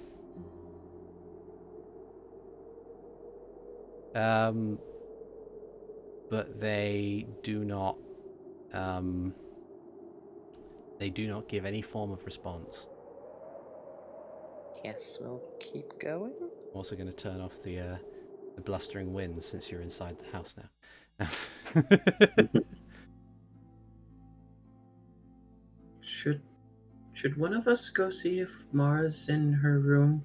But they do not give any form of response. Guess we'll keep going. I'm also going to turn off the blustering wind since you're inside the house now. Should one of us go see if Mara's in her room?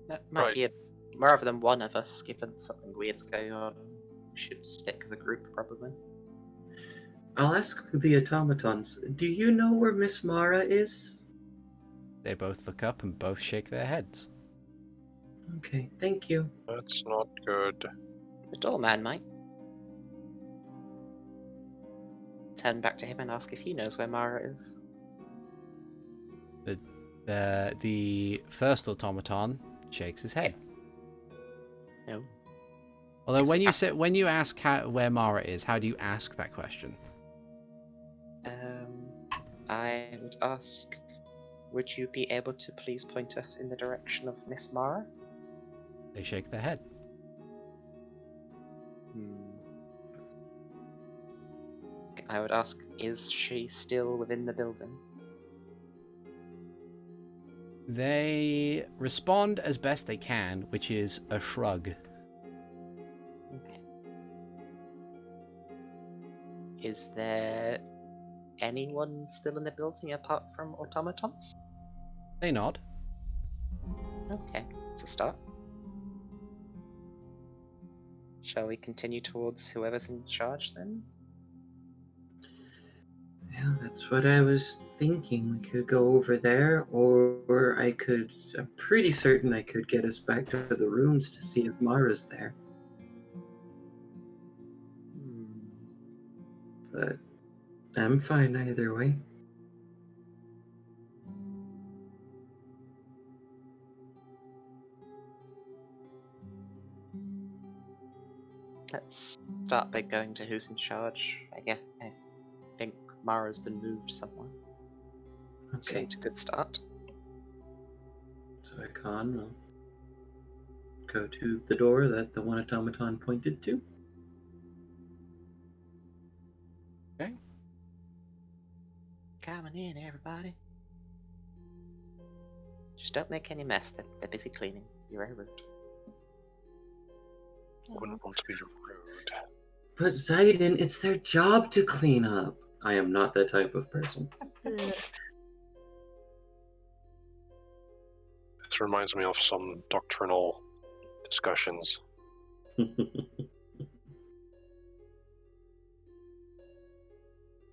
That might be rather than one of us, given something weird's going on. We should stick as a group, probably. I'll ask the automatons. Do you know where Miss Mara is? They both look up and both shake their heads. Okay, thank you. That's not good. The doorman might. Turn back to him and ask if he knows where Mara is. The first automaton shakes his head. Yes. No. Although when you ask where Mara is, how do you ask that question? I would ask, would you be able to please point us in the direction of Miss Mara? They shake their head. I would ask, is she still within the building? They respond as best they can, which is a shrug. Okay. Is there anyone still in the building apart from automatons? They nod. Okay, it's a start. Shall we continue towards whoever's in charge then? Yeah, that's what I was thinking. We could go over there, or I'm pretty certain I could get us back to the rooms to see if Mara's there. But I'm fine either way. Let's start by going to who's in charge. I think Mara's been moved somewhere. Okay, It's a good start. so Hikan will go to the door that the one automaton pointed to. Okay. Coming in, everybody. Just don't make any mess. They're busy cleaning. You're very rude. Wouldn't want to be rude. But Ziden, it's their job to clean up. I am not that type of person. This reminds me of some doctrinal discussions.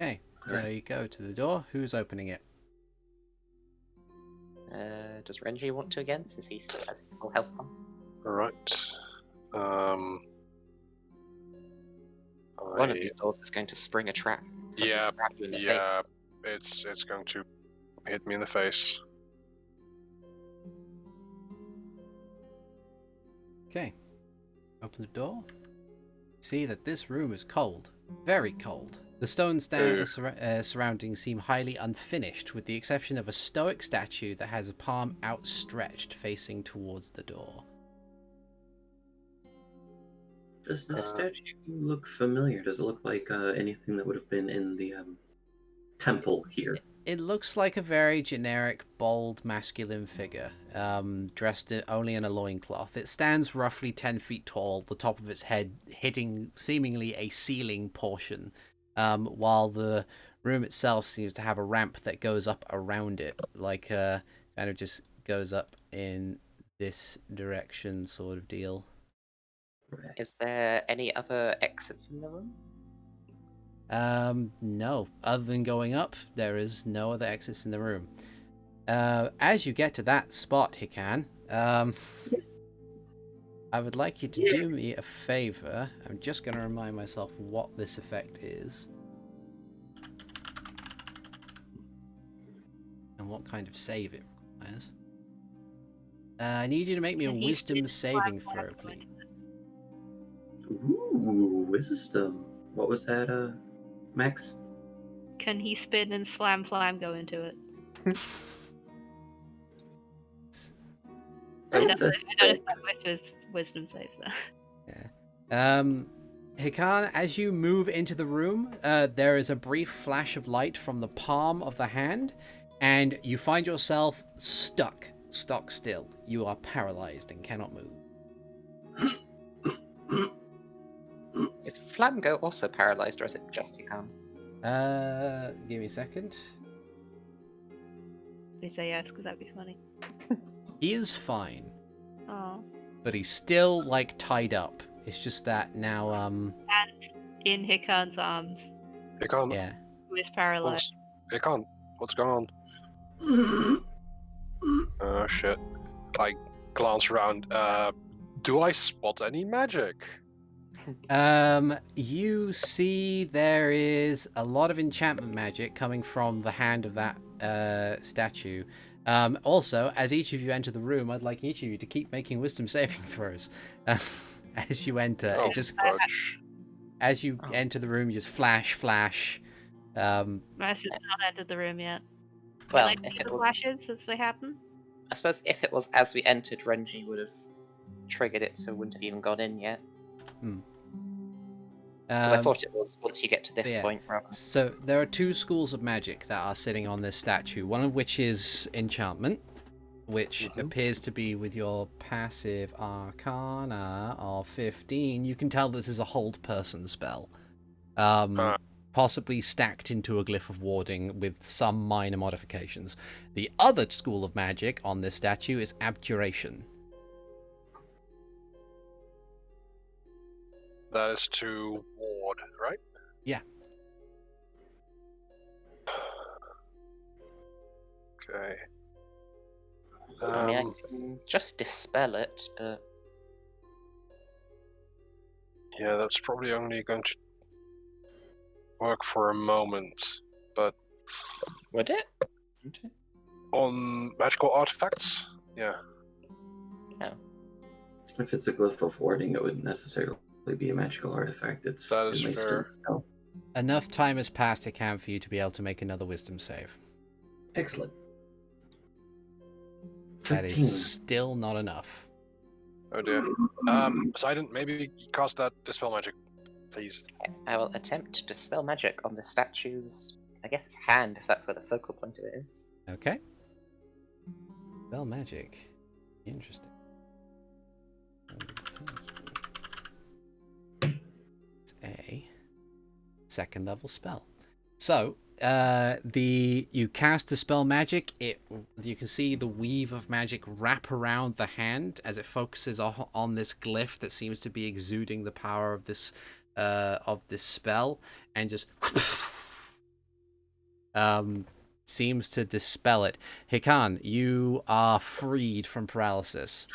Okay, so you go to the door. Who's opening it? Does Renji want to again, since he still has his full health on? Alright. One of these doors is going to spring a trap. Something slap you in the face. it's going to hit me in the face. Okay. Open the door. See that this room is cold. Very cold. The stones surrounding seem highly unfinished, with the exception of a stoic statue that has a palm outstretched facing towards the door. Does the statue look familiar? Does it look like anything that would have been in the temple here? It looks like a very generic, bold, masculine figure, dressed only in a loincloth. It stands roughly 10 feet tall, the top of its head hitting seemingly a ceiling portion, while the room itself seems to have a ramp that goes up around it, like kind of just goes up in this direction sort of deal. Is there any other exits in the room? No. Other than going up, there is no other exits in the room. As you get to that spot, Hikan, I would like you to do me a favor. I'm just going to remind myself what this effect is. And what kind of save it requires. I need you to make me a wisdom saving throw, please. Ooh, wisdom. What was that, Max? Can he spin and slam go into it? I don't know if that was wisdom save though. Yeah. Hikan, as you move into the room, there is a brief flash of light from the palm of the hand, and you find yourself stock still. You are paralyzed and cannot move. Is Flamgo also paralyzed, or is it just Hikan? Give me a second. me say yes, because that'd be funny. He is fine, Oh. but he's still like tied up. It's just that now, And in Hikan's arms, Hikan, yeah. who is paralyzed. Hikan, what's going on? Oh shit. I glance around. Do I spot any magic? You see there is a lot of enchantment magic coming from the hand of that statue. Also, as each of you enter the room, I'd like each of you to keep making wisdom saving throws. As you enter, Oh, it just fudge. as you enter the room, you just flash. My sister's not entered the room yet. Well, Can I see if it the was, flashes as they happen? I suppose if it was as we entered, Renji would have triggered it, so it wouldn't have even gone in yet. Because I thought it was once you get to this yeah. point, rather. So there are two schools of magic that are sitting on this statue. One of which is enchantment, which appears to be with your passive arcana of 15. You can tell this is a hold person spell. Possibly stacked into a glyph of warding with some minor modifications. The other school of magic on this statue is abjuration. That is to ward, right? Yeah. Okay. I mean, I can just dispel it, but Yeah, that's probably only going to work for a moment. But would it? on magical artifacts, yeah. If it's a glyph of warding, it wouldn't necessarily be a magical artifact. It's That is it may still fair. spell. Enough time has passed, account for you to be able to make another wisdom save. Excellent. That 13. is still not enough. Oh dear. Ziden, maybe cast that dispel magic, please. I will attempt to dispel magic on the statue's, I guess it's hand, if that's where the focal point of it is. Okay. Spell magic. Interesting. It's a second level spell. So, you cast the spell magic. You can see the weave of magic wrap around the hand as it focuses on this glyph that seems to be exuding the power of this spell, and just seems to dispel it. Hikan, you are freed from paralysis.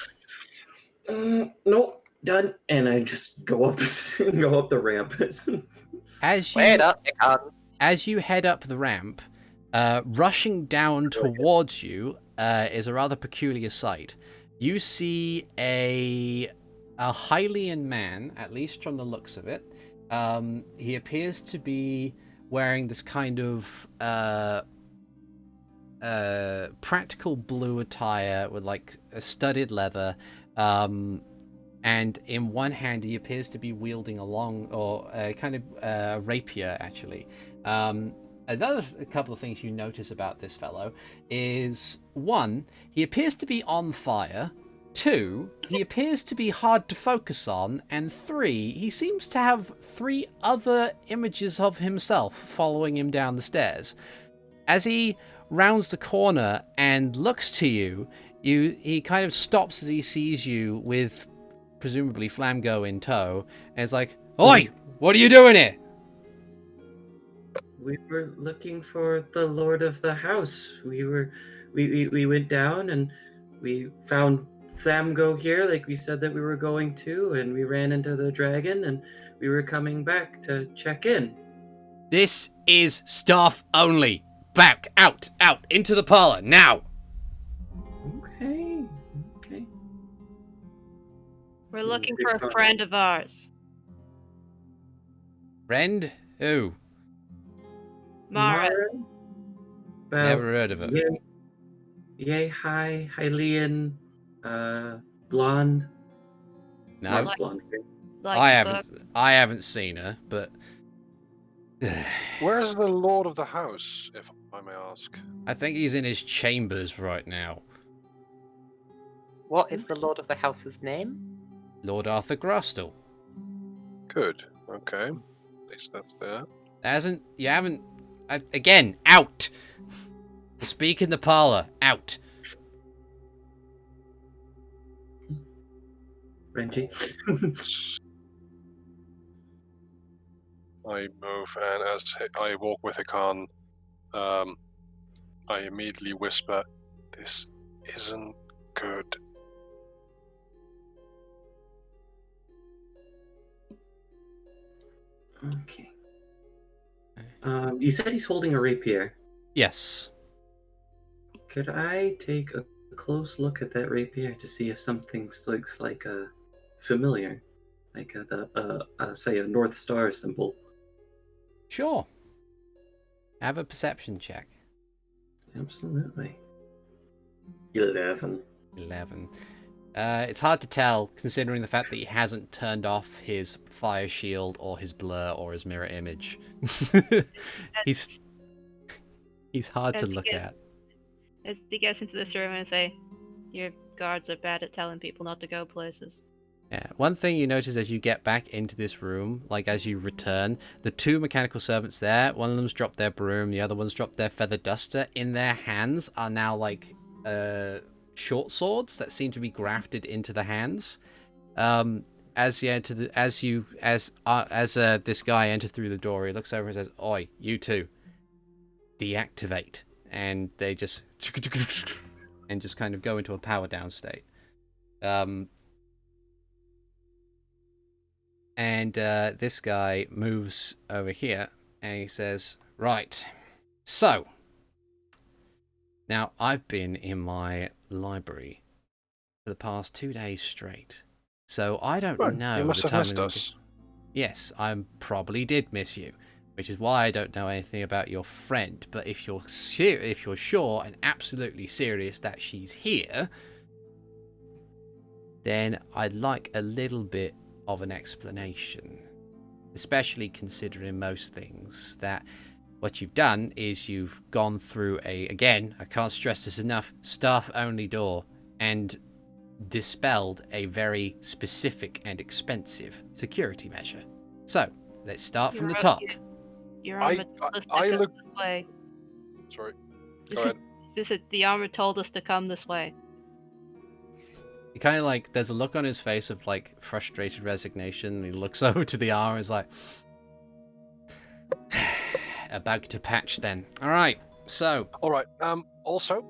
Nope, done. And I just go up the ramp. Wait up, Hikan. As you head up the ramp, rushing down towards you is a rather peculiar sight. You see a Hylian man, at least from the looks of it. He appears to be wearing this kind of practical blue attire with like a studded leather. And in one hand, he appears to be wielding a kind of rapier, actually. Another couple of things you notice about this fellow is, one, he appears to be on fire. Two, he appears to be hard to focus on. And three, he seems to have 3 other images of himself following him down the stairs. As he rounds the corner and looks to you, he kind of stops as he sees you with presumably Flamgo in tow, and it's like, "Oi, what are you doing here?" We were looking for the Lord of the House. We went down and we found Flamgo here, like we said that we were going to, and we ran into the dragon, and we were coming back to check in. This is staff only. Back, out, into the parlor, now! Okay. We're looking for a friend of ours. Friend? Who? Mara. Never heard of her. Hylian, blonde. No, Mar's blonde. I haven't seen her, but Where's the Lord of the House, if I may ask? I think he's in his chambers right now. What is the Lord of the House's name? Lord Arthur Grostel. Good. Okay. At least that's there. Again, out! Speak in the parlor. Out. Renji. I move, and as I walk with Hikan, I immediately whisper, "This isn't good." Okay. You said he's holding a rapier. Yes. Could I take a close look at that rapier to see if something looks like familiar, like say a North Star symbol? Sure. Have a perception check. Absolutely. 11. 11. It's hard to tell, considering the fact that he hasn't turned off his fire shield or his blur or his mirror image. he's hard to look at. As he gets into this room and say, your guards are bad at telling people not to go places. Yeah. One thing you notice as you get back into this room, like as you return, the two mechanical servants there, one of them's dropped their broom, the other one's dropped their feather duster. In their hands are now like short swords that seem to be grafted into the hands. As you enter as this guy enters through the door, he looks over and says, "Oi, you two, deactivate," and they just and just kind of go into a power down state. And this guy moves over here and he says, "Right, so now I've been in my library for the past 2 days straight, so I don't know You must the have time missed us. Yes, I probably did miss you, which is why I don't know anything about your friend. But if you're sure and absolutely serious that she's here, then I'd like a little bit of an explanation, especially considering most things that what you've done is you've gone through again, I can't stress this enough, staff-only door and dispelled a very specific and expensive security measure. So, let's start from the top. Your I armor told us to I come look. this way. Sorry. Go ahead. The armor told us to come this way. He kind of like, there's a look on his face of like frustrated resignation. And he looks over to the armor and is like, a bag to patch then. All right, so. All right. Also,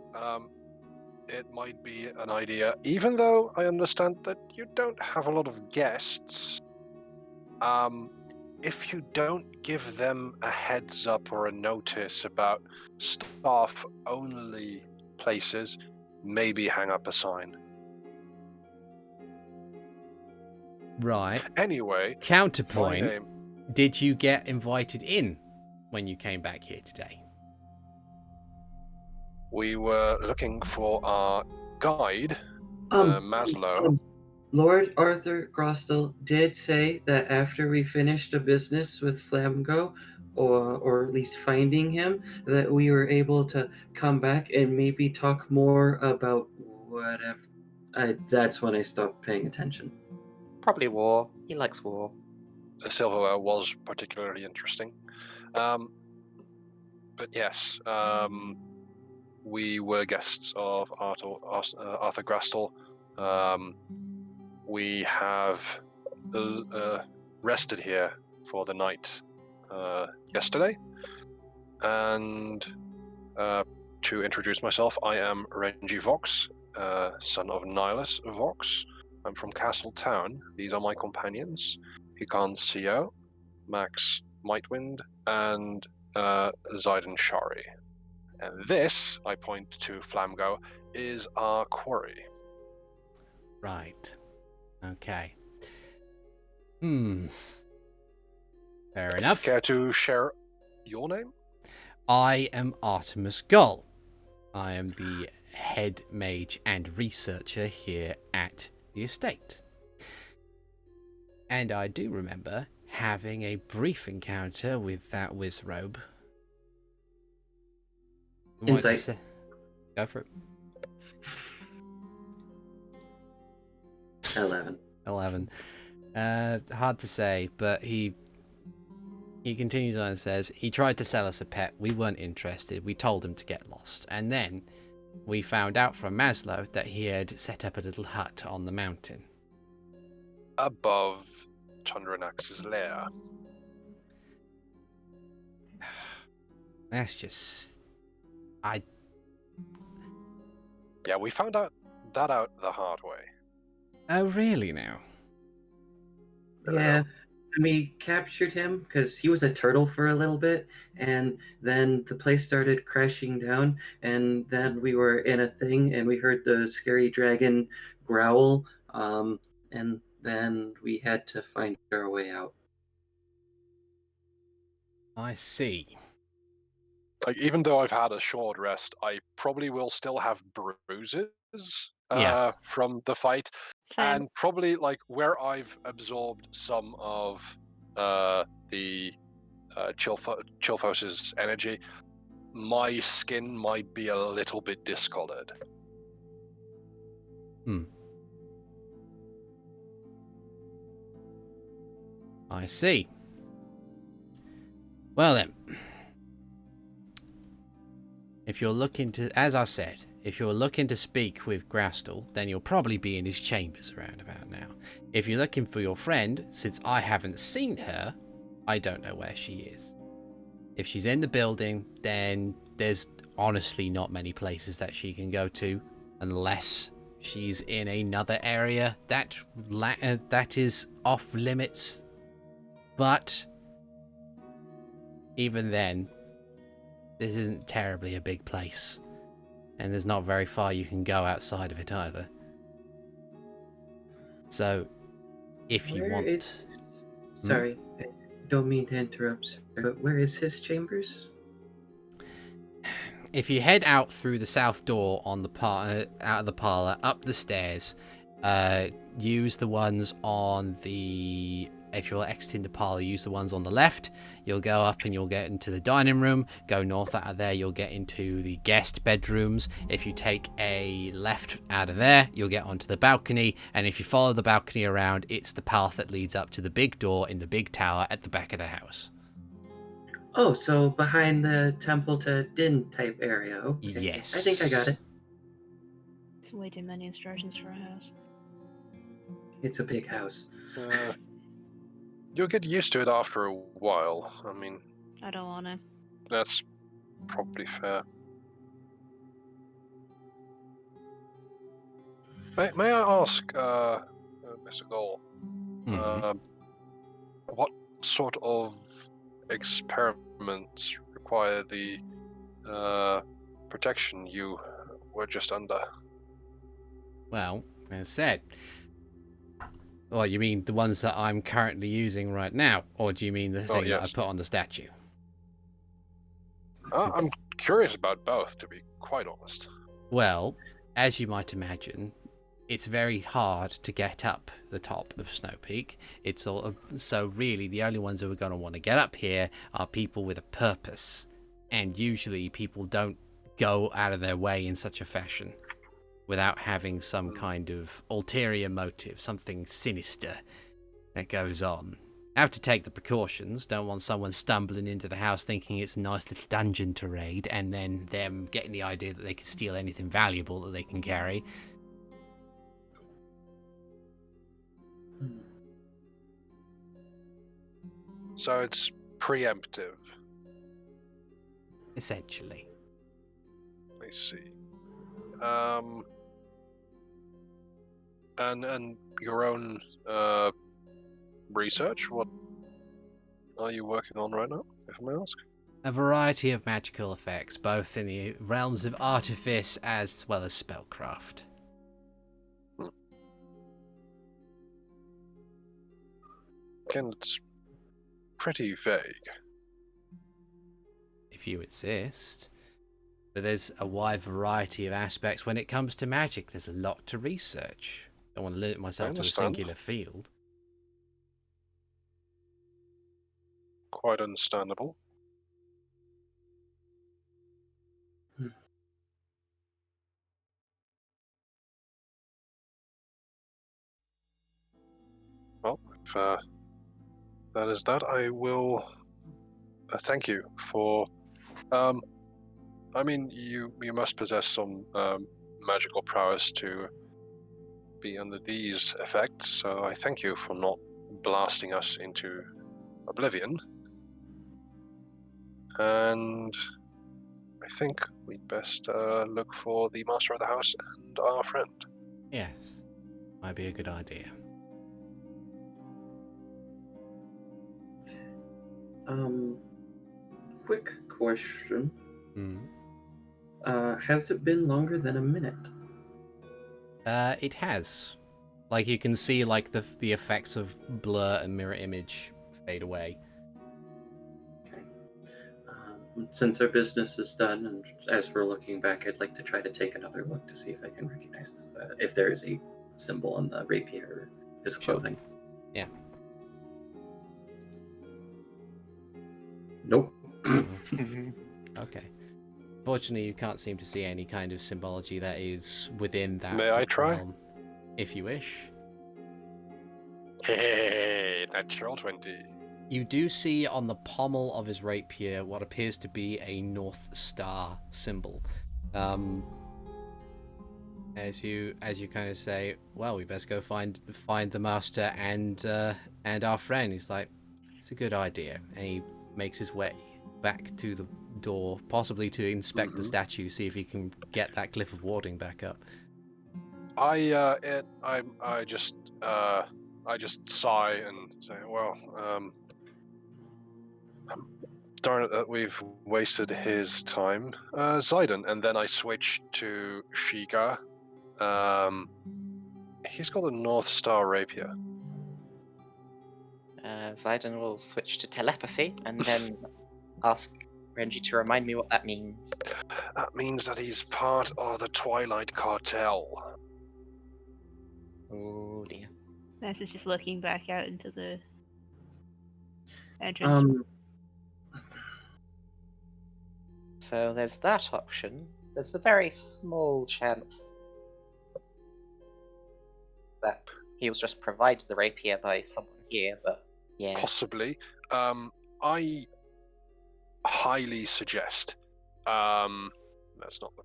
it might be an idea, even though I understand that you don't have a lot of guests. If you don't give them a heads up or a notice about staff-only places, maybe hang up a sign. Right. Anyway, my Counterpoint, name. did you get invited in when you came back here today? We were looking for our guide, Maslow. Lord Arthur Grostel did say that after we finished a business with Flamgo, or at least finding him, that we were able to come back and maybe talk more about whatever. That's when I stopped paying attention. Probably war. He likes war. Silverware was particularly interesting. But yes, we were guests of Arthur Grastel. We have rested here for the night yesterday. And to introduce myself, I am Renji Vox, son of Nihilus Vox. I'm from Castle Town. These are my companions, Hikan Sio, Max Mightwind, and Ziden Shari. And this, I point to Flamgo, is our quarry. Right. Okay. Fair enough. Care to share your name? I am Artemis Gaul. I am the head mage and researcher here at the estate. And I do remember having a brief encounter with that wizrobe. Insight. Go for it. 11. 11. Hard to say, but he He continues on and says, he tried to sell us a pet. We weren't interested. We told him to get lost. And then we found out from Maslow that he had set up a little hut on the mountain. Above Tundranax's lair. That's just... Yeah, we found out the hard way. Oh, really now? Yeah, and we captured him because he was a turtle for a little bit, and then the place started crashing down, and then we were in a thing, and we heard the scary dragon growl, and then we had to find our way out. I see. Like, even though I've had a short rest, I probably will still have bruises Yeah. from the fight, Same. and probably like where I've absorbed some of the Chilfos's energy, my skin might be a little bit discolored. I see. Well then, if you're looking to, as I said, if you're looking to speak with Grastel, then you'll probably be in his chambers around about now. If you're looking for your friend, since I haven't seen her, I don't know where she is. If she's in the building, then there's honestly not many places that she can go to, unless she's in another area that is off limits. But even then, this isn't terribly a big place, and there's not very far you can go outside of it either. So, if you want... Sorry, I don't mean to interrupt, sir, but where is his chambers? If you head out through the south door on the out of the parlor, up the stairs, use the ones on the... If you're exiting the parlor, use the ones on the left. You'll go up and you'll get into the dining room. Go north out of there, you'll get into the guest bedrooms. If you take a left out of there, you'll get onto the balcony. And if you follow the balcony around, it's the path that leads up to the big door in the big tower at the back of the house. Oh, so behind the temple to Din type area. Okay. Yes. I think I got it. It's way too many instructions for a house. It's a big house. You'll get used to it after a while. I mean, I don't want to. that's probably fair. May I ask, Mr. Gaul, what sort of experiments require the protection you were just under? Well, as said... Oh, you mean the ones that I'm currently using right now? Or do you mean the thing that I put on the statue? I'm curious about both, to be quite honest. Well, as you might imagine, it's very hard to get up the top of Snow Peak. It's all, so really the only ones who are going to want to get up here are people with a purpose. And usually people don't go out of their way in such a fashion without having some kind of ulterior motive, something sinister that goes on. Have to take the precautions. Don't want someone stumbling into the house thinking it's a nice little dungeon to raid, and then them getting the idea that they can steal anything valuable that they can carry. So it's preemptive. Essentially. I see. And your own research, what are you working on right now, if I may ask? A variety of magical effects, both in the realms of artifice as well as spellcraft. Again, it's pretty vague. If you insist. But there's a wide variety of aspects when it comes to magic. There's a lot to research. I don't want to limit myself to a singular field. Quite understandable. Well, if that is that, I will thank you for. I mean, you must possess some magical prowess to be under these effects. So I thank you for not blasting us into oblivion. And I think we'd best look for the master of the house and our friend. Yes, might be a good idea. Quick question. Hmm. Has it been longer than a minute? It has. Like, you can see, like, the effects of blur and mirror image fade away. Okay. Since our business is done, and as we're looking back, I'd like to try to take another look to see if I can recognize if there is a symbol on the rapier or his clothing. Yeah. Nope. Okay. Fortunately, you can't seem to see any kind of symbology that is within that May I try? realm, if you wish. Hey, natural 20. You do see on the pommel of his rapier what appears to be a North Star symbol. As you kind of say, well, we best go find the master and our friend. He's like, it's a good idea, and he makes his way back to the door, possibly to inspect the statue, see if he can get that glyph of warding back up. I just sigh and say, well, darn it that we've wasted his time. Ziden, and then I switch to Sheikah. He's got a North Star rapier. Ziden will switch to telepathy and then ask Renji to remind me what that means. That means that he's part of the Twilight Cartel. Oh dear. Ness is just looking back out into the entrance. So there's that option. There's the very small chance that he was just provided the rapier by someone here, but yeah. Possibly. I highly suggest, that's not the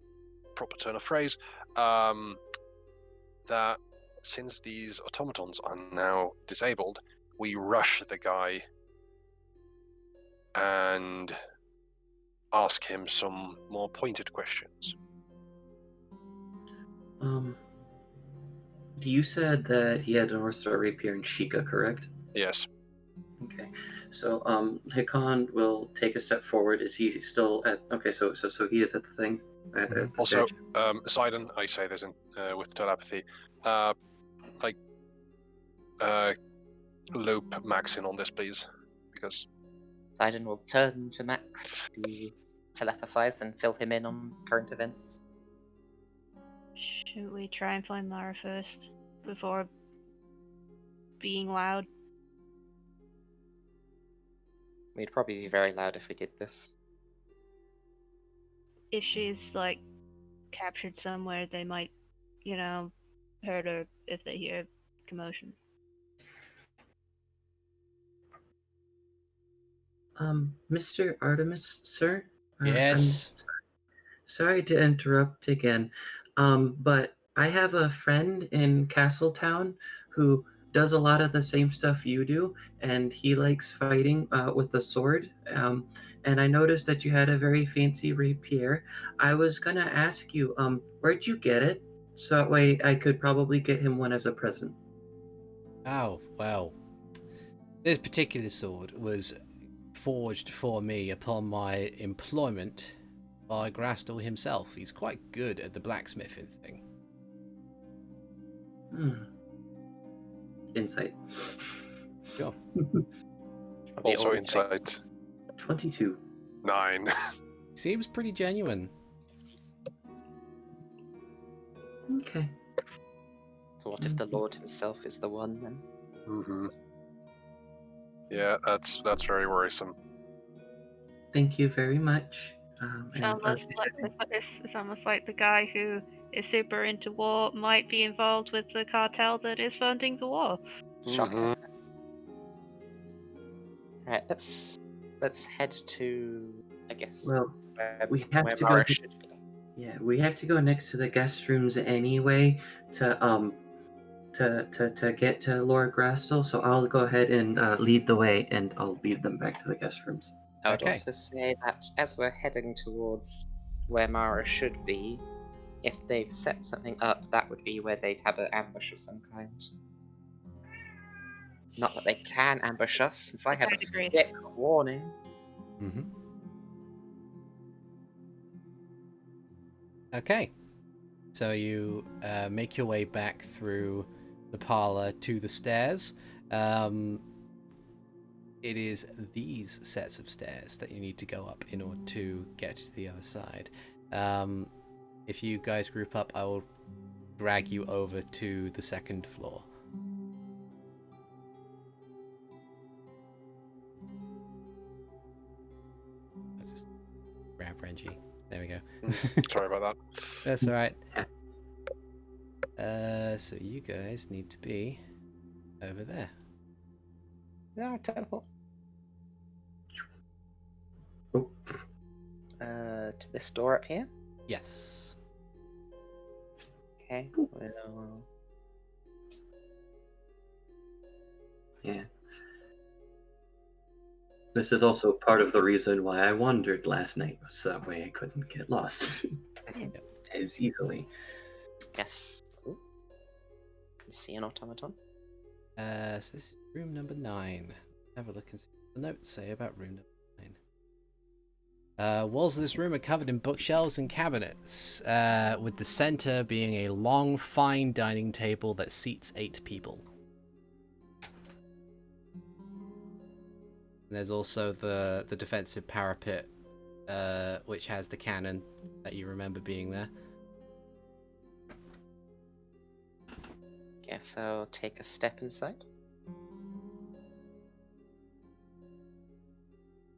proper turn of phrase, that since these automatons are now disabled, we rush the guy and ask him some more pointed questions. You said that he had a North Star rapier in Sheikah, correct? Yes. Okay. So, Hikan will take a step forward. Is he still at? Okay, so he is at the thing. At the Also, stage. Ziden, I say this with telepathy. Loop Max in on this, please, because Ziden will turn to Max to telepathize and fill him in on current events. Should we try and find Lara first before being loud? We'd probably be very loud if we did this. If she's like captured somewhere, they might, hurt her if they hear commotion. Mr. Artemis, sir? Yes? I'm sorry to interrupt again, but I have a friend in Castletown who does a lot of the same stuff you do, and he likes fighting with the sword. And I noticed that you had a very fancy rapier. I was gonna ask you, where'd you get it? So that way I could probably get him one as a present. Oh, well. This particular sword was forged for me upon my employment by Grastel himself. He's quite good at the blacksmithing thing. Insight. Sure. also insight. 22. 9. Seems pretty genuine. Okay. So what if the Lord himself is the one then? Mm-hmm. Yeah, that's very worrisome. Thank you very much. It's almost like the guy who is super into war might be involved with the cartel that is funding the war. Shocker. Right, let's let's head to, I guess, Well, where, we have where to Mara go. should be. Yeah, we have to go next to the guest rooms anyway to get to Laura Grastel. So I'll go ahead and lead the way, and I'll lead them back to the guest rooms. I would Okay. also say that as we're heading towards where Mara should be, if they've set something up, that would be where they'd have an ambush of some kind. Not that they can ambush us, since I have a agree. stick of warning. Mm-hmm. Okay. So you make your way back through the parlor to the stairs. It is these sets of stairs that you need to go up in order to get to the other side. If you guys group up, I will drag you over to the second floor. I'll just grab Renji. There we go. Sorry about that. That's all right. So you guys need to be over there. Yeah, teleport. Oh. To this door up here. Yes. Okay. Well, Yeah. This is also part of the reason why I wandered last night, so that way I couldn't get lost as easily. yes. Ooh. Can see an automaton. So this is room number 9. Have a look and see what the notes say about room number 9. Walls of this room are covered in bookshelves and cabinets, with the center being a long, fine dining table that seats 8 people. And there's also the defensive parapet, which has the cannon that you remember being there. Guess I'll take a step inside.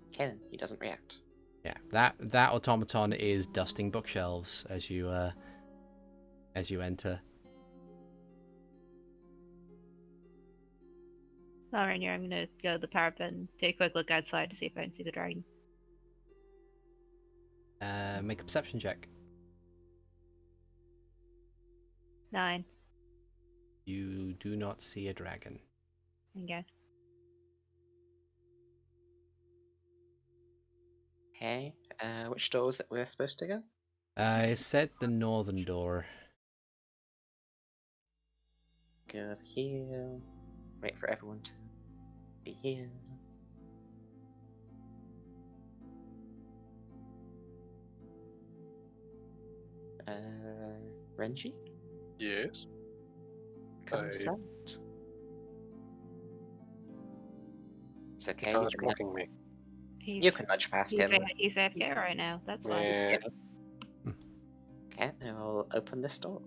Okay, then he doesn't react. Yeah, that automaton is dusting bookshelves as you enter. Alright, I'm gonna go to the parapet and take a quick look outside to see if I can see the dragon. Make a perception check. 9. You do not see a dragon. Okay. Okay, which door was it we're supposed to go? I said the northern door. Go over here. Wait for everyone to be here. Renji? Yes. Come I- inside. It's okay. Hikan is blocking me. You can nudge past He's, him. he's AFK right now. That's why. He's Yeah. skinny. Okay, now I'll open this door.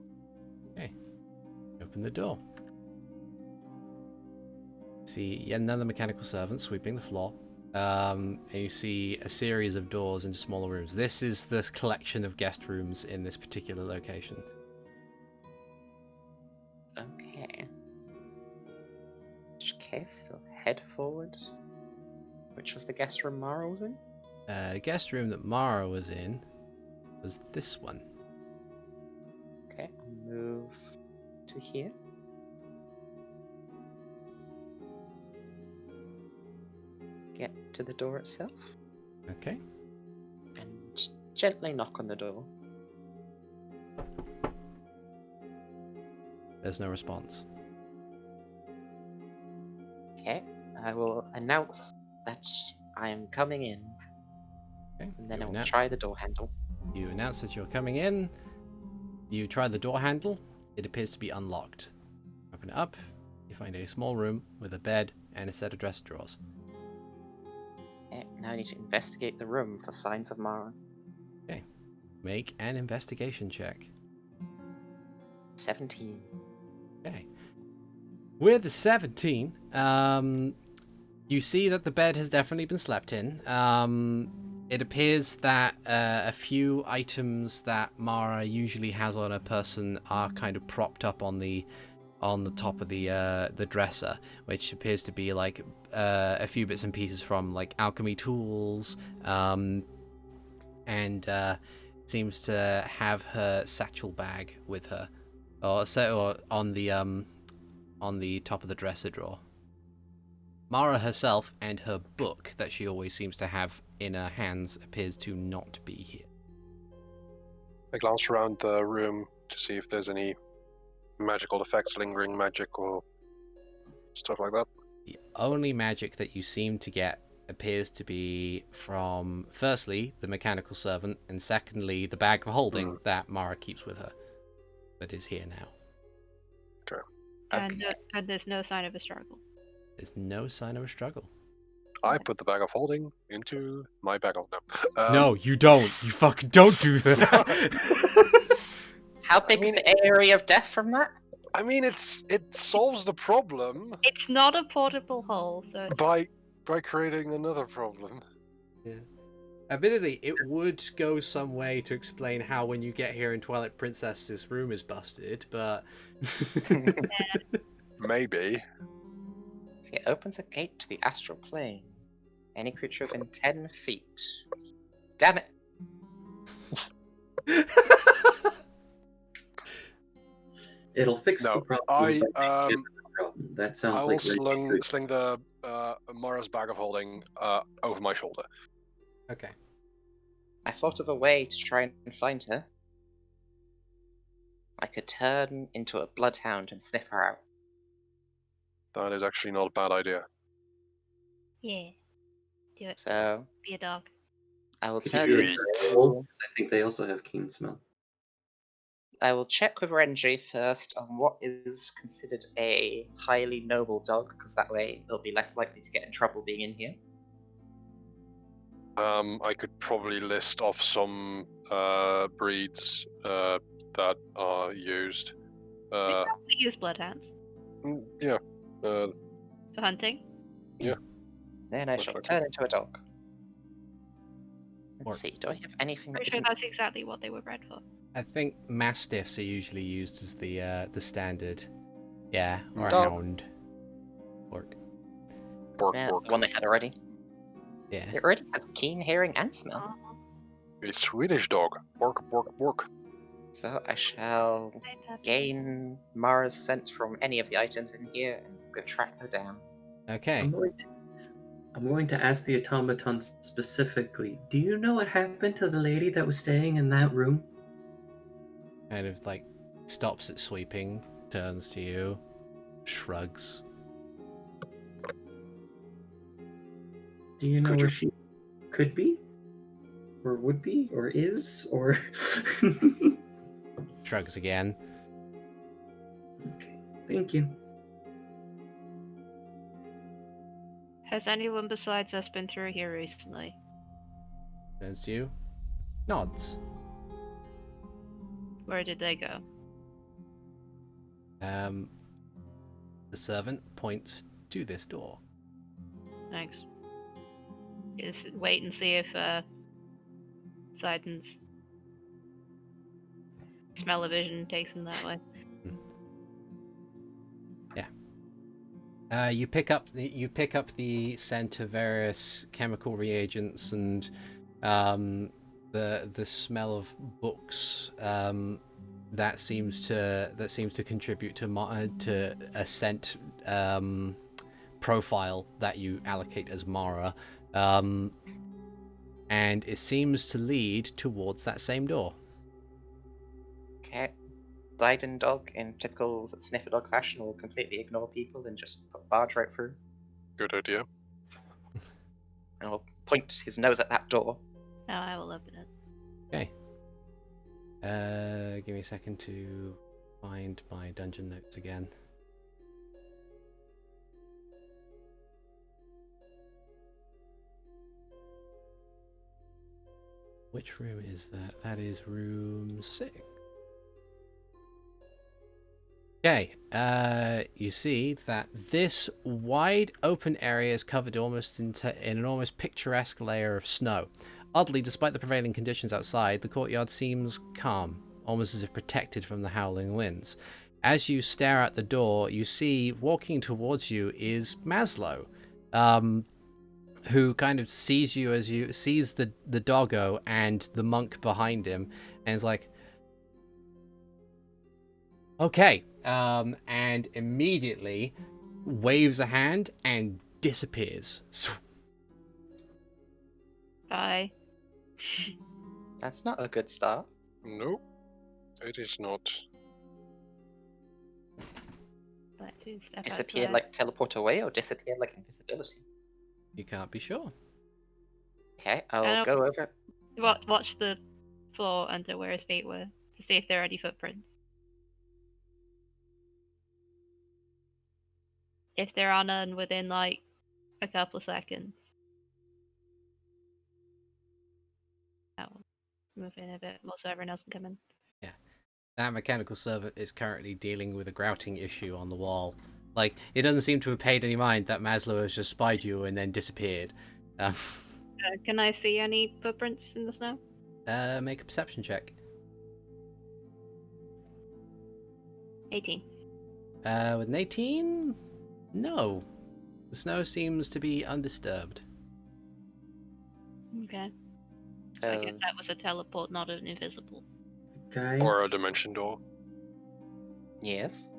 Open the door. See yet another mechanical servant sweeping the floor. And you see a series of doors into smaller rooms. This is this collection of guest rooms in this particular location. Okay. Okay, so head forward. Which was the guest room Mara was in? Guest room that Mara was in was this one. Okay, I'll move to here. Get to the door itself. Okay. And gently knock on the door. There's no response. Okay, I will announce that I am coming in. Okay. And then You I'll announce- try the door handle. You announce that you're coming in. You try the door handle. It appears to be unlocked. Open it up. You find a small room with a bed and a set of dresser drawers. Okay, now I need to investigate the room for signs of Mara. Make an investigation check. 17. Okay. With the 17, you see that the bed has definitely been slept in. It appears that a few items that Mara usually has on her person are kind of propped up on the on the top of the dresser, which appears to be like a few bits and pieces from like alchemy tools, and seems to have her satchel bag with her, or on the top of the dresser drawer. Mara herself and her book that she always seems to have in her hands appears to not be here. I glance around the room to see if there's any magical effects, lingering magic, or stuff like that. The only magic that you seem to get appears to be from, firstly, the mechanical servant, and secondly, the bag of holding that Mara keeps with her, that is here now. Okay. And there's no sign of a struggle. There's no sign of a struggle. I put the bag of holding into my bag of No, you don't. You fucking don't do that. How big is the area of death from that? I mean, it solves the problem It's not a portable hole, so it's... by creating another problem. Yeah. Admittedly, it would go some way to explain how when you get here in Twilight Princess this room is busted, but... Maybe. It opens a gate to the astral plane. Any creature within 10 feet. Damn it! It'll fix the problem. That sounds like I'll sling the Mara's bag of holding over my shoulder. Okay. I thought of a way to try and find her. I could turn into a bloodhound and sniff her out. That is actually not a bad idea. Yeah. Do it. So, Be a dog. I will Could turn you do into... it because I think they also have keen smell. I will check with Renji first on what is considered a highly noble dog, because that way it'll be less likely to get in trouble being in here. I could probably list off some breeds that are used. We probably use bloodhounds Yeah. for hunting. Yeah. Then I shall turn into a dog. Or- Let's see, do I have anything that Pretty sure isn't... that's exactly what they were bred for. I think mastiffs are usually used as the standard. Yeah, or a Dog. hound. Bork. Bork, Yeah, bork. the one they had already. Yeah. It already has keen hearing and smell. A Swedish dog. Bork, bork, bork. So I shall gain Mara's scent from any of the items in here and go track her down. Okay. I'm going to ask the automaton specifically. Do you know what happened to the lady that was staying in that room? Kind of like stops at sweeping, turns to you, shrugs. Do you know Could where you- she could be? Or would be? Or is? Or... Shrugs again. Okay, thank you. Has anyone besides us been through here recently? Turns to you. Nods. Where did they go? The servant points to this door. Thanks. Just wait and see if Ziden's smell-o-vision takes him that way. You pick up the scent of various chemical reagents and the smell of books that seems to contribute to a scent profile that you allocate as Mara, and it seems to lead towards that same door. Okay. Ziden dog, in typical sniffer dog fashion, will completely ignore people and just barge right through. Good idea. And will point his nose at that door. Now I will open it. Okay. Give me a second to find my dungeon notes again. Which room is that? That is room 6. Okay, you see that this wide open area is covered almost in an almost picturesque layer of snow. Oddly, despite the prevailing conditions outside, the courtyard seems calm, almost as if protected from the howling winds. as you stare at the door, you see walking towards you is Maslow, who kind of sees you as you sees the doggo and the monk behind him, and is like, okay, and immediately waves a hand and disappears. Bye. That's not a good start. Nope, it is not. But to step Disappear outside. like teleport away, or disappear like invisibility? You can't be sure. Okay, I I'll don't- go over. Watch the floor under where his feet were to see if there are any footprints. If there are none within like a couple of seconds, I'll move in a bit more so everyone else can come in. That mechanical servant is currently dealing with a grouting issue on the wall. Like, it doesn't seem to have paid any mind that Maslow has just spied you and then disappeared. Can I see any footprints in the snow? Make a perception check. 18. With an 18? No. The snow seems to be undisturbed. Okay. I guess Um, that was a teleport, not an invisible. Guys, Or a dimension door. yes.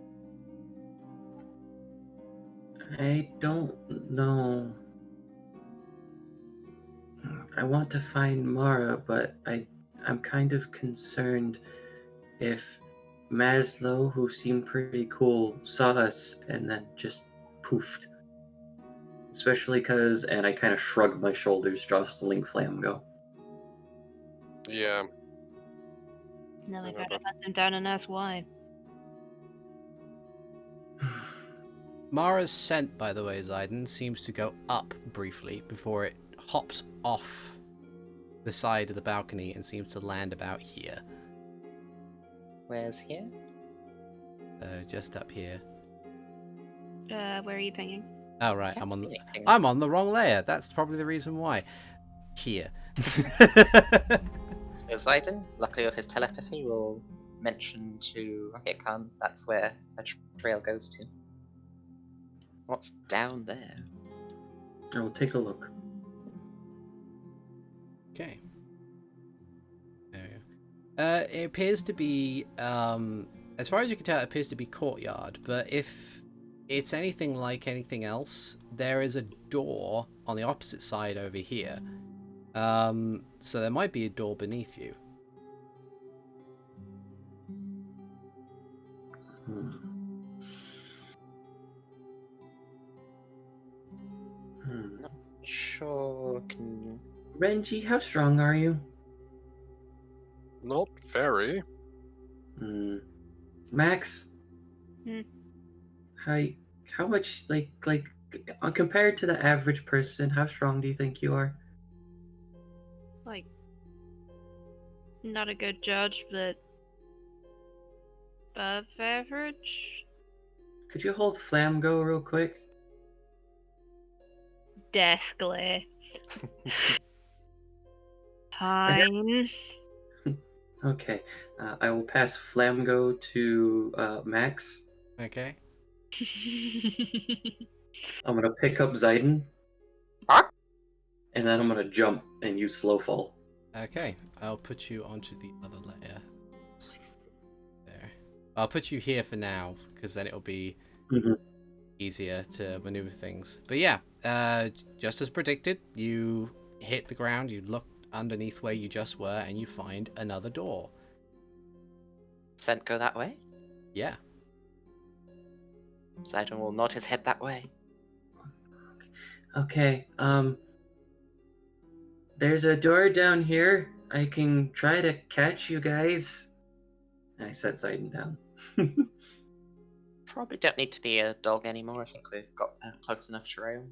I don't know. I want to find Mara, but I'm kind of concerned if Maslow, who seemed pretty cool, saw us and then just poofed. Especially because, and I kind of shrugged my shoulders, jostling Flamgo. Yeah. Then we I know gotta that. hunt him down and ask why. Mara's scent, by the way, Ziden, seems to go up briefly before it hops off the side of the balcony and seems to land about here. Where's here? Just up here. Where are you pinging? Oh, right, Can't I'm on see the, anything. I'm on the wrong layer. That's probably the reason why. Here. So Ziden, luckily with his telepathy, will mention to Hikan that's where a trail goes to. What's down there? I will take a look. Okay. There we go. It appears to be, as far as you can tell, it appears to be courtyard. But if it's anything like anything else, there is a door on the opposite side over here. So there might be a door beneath you. Hmm. Hmm. Sure. Can... Renji, how strong are you? Not very. Hmm. Max? Hmm. How much, compared to the average person, how strong do you think you are? Like, not a good judge, but above average? Could you hold Flamgo real quick? Death glare. Fine. Okay. I will pass Flamgo to Max. Okay. I'm gonna pick up Ziden. Huh? And then I'm gonna jump and use slow fall. Okay. I'll put you onto the other layer. There. I'll put you here for now, because then it'll be Mhm. easier to maneuver things. But yeah, just as predicted, you hit the ground, you look underneath where you just were, and you find another door. Scent go that way? Yeah. Ziden will nod his head that way. Okay, there's a door down here. I can try to catch you guys. And I set Ziden down. Probably don't need to be a dog anymore. I think we've got a close enough trail.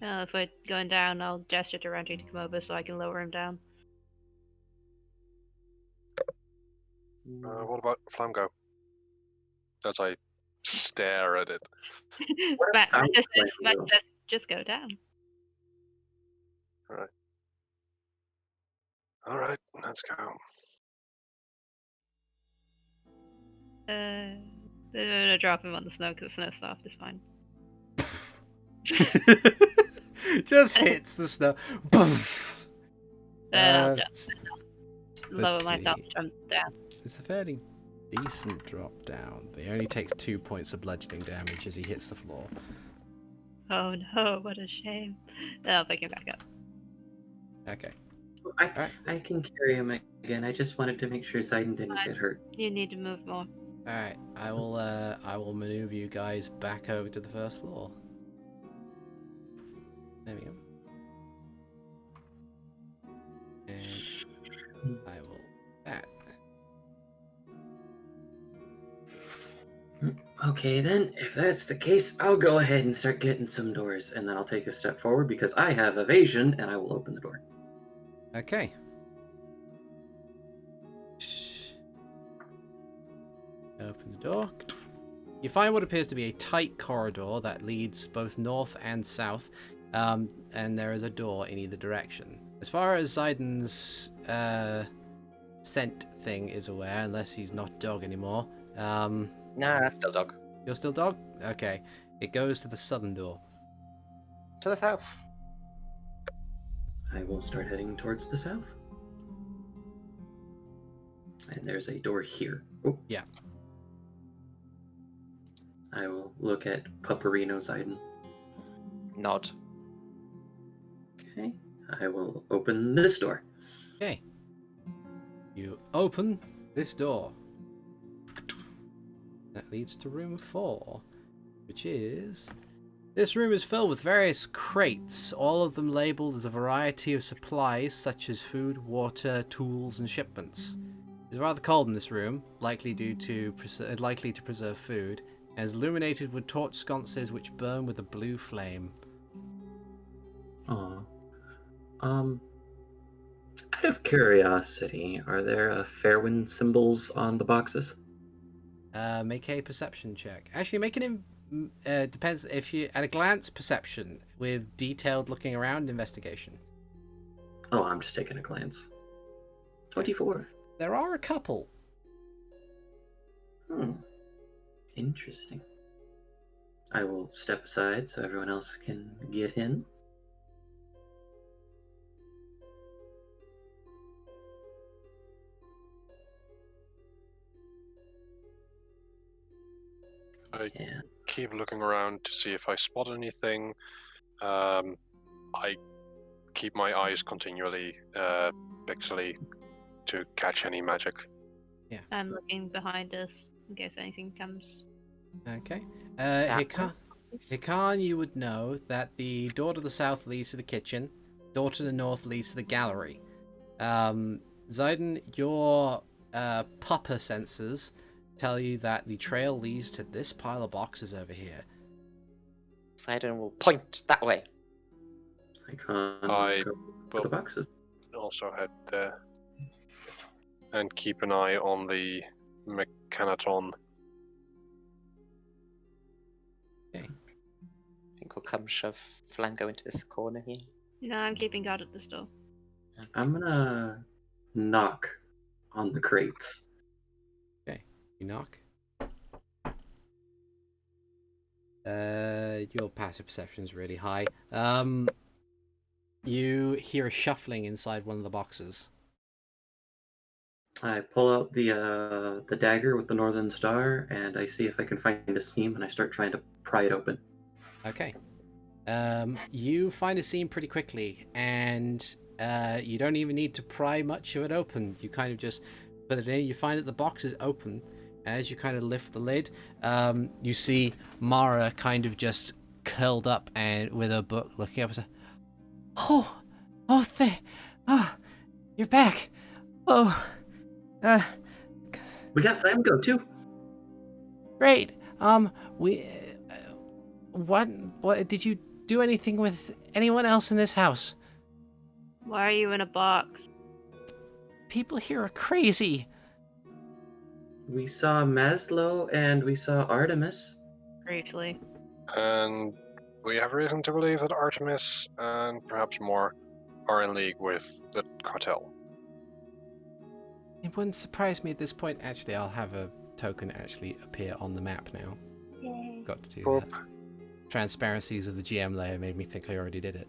Well, if we're going down, I'll gesture to Renji to come over so I can lower him down. What about Flamgo? As I stare at it. Max I'm just playing Max Will. says, just go down. Alright, let's go. They're gonna drop him on the snow because the snow soft is fine. Just hits the snow. Then I'll Uh, just lower let's myself see. from down. It's a fairly decent drop down, but he only takes 2 points of bludgeoning damage as he hits the floor. Oh no, what a shame. Then I'll pick him back up. Okay. I can carry him again. I just wanted to make sure Ziden didn't get hurt. You need to move more. Alright, I will maneuver you guys back over to the first floor. There we go. And I will that. Okay, then, if that's the case, I'll go ahead and start getting some doors, and then I'll take a step forward because I have evasion, and I will open the door. Okay. Open the door. You find what appears to be a tight corridor that leads both north and south, and there is a door in either direction. As far as Ziden's scent thing is aware, unless he's not dog anymore. Nah, still dog. You're still dog? Okay. It goes to the southern door. To the south. I will start heading towards the south. And there's a door here. Oh. Yeah. I will look at Paparino Ziden. Nod. Okay. I will open this door. Okay. You open this door. That leads to room 4, which is... This room is filled with various crates, all of them labelled as a variety of supplies such as food, water, tools, and shipments. It's rather cold in this room, likely to preserve food, and is illuminated with torch sconces which burn with a blue flame. Aw. Out of curiosity, are there Fairwind symbols on the boxes? Make a perception check. Actually, make an depends if you at a glance perception with detailed looking around investigation. Oh, I'm just taking a glance. 24. There are a couple. Interesting. I will step aside so everyone else can get in. I Yeah. keep looking around to see if I spot anything. I keep my eyes continually pixely to catch any magic. Yeah. I'm looking behind us in case anything comes. Okay. That Hikan, you would know that the door to the south leads to the kitchen, door to the north leads to the gallery. Ziden, your pupper sensors tell you that the trail leads to this pile of boxes over here. Ziden will point that way. I can't I go will to the boxes. also head there and keep an eye on the mechanaton. Okay. I think we'll come shove Flango into this corner here. No, I'm keeping guard at this door. I'm gonna knock on the crates. You knock. Your passive perception is really high. You hear a shuffling inside one of the boxes. I pull out the dagger with the northern star, and I see if I can find a seam, and I start trying to pry it open. Okay. You find a seam pretty quickly, and you don't even need to pry much of it open. You kind of just put it in. You find that the box is open, and as you kind of lift the lid, you see Mara kind of just curled up and with her book, looking up and saying, you're back. We got Flamgo too. Great. What did you do anything with anyone else in this house? Why are you in a box? People here are crazy. We saw Maslow and we saw Artemis. Briefly. And we have reason to believe that Artemis and perhaps more are in league with the cartel. It wouldn't surprise me at this point. Actually, I'll have a token actually appear on the map now. Yay. Got to do Cool. that. Transparencies of the GM layer made me think I already did it.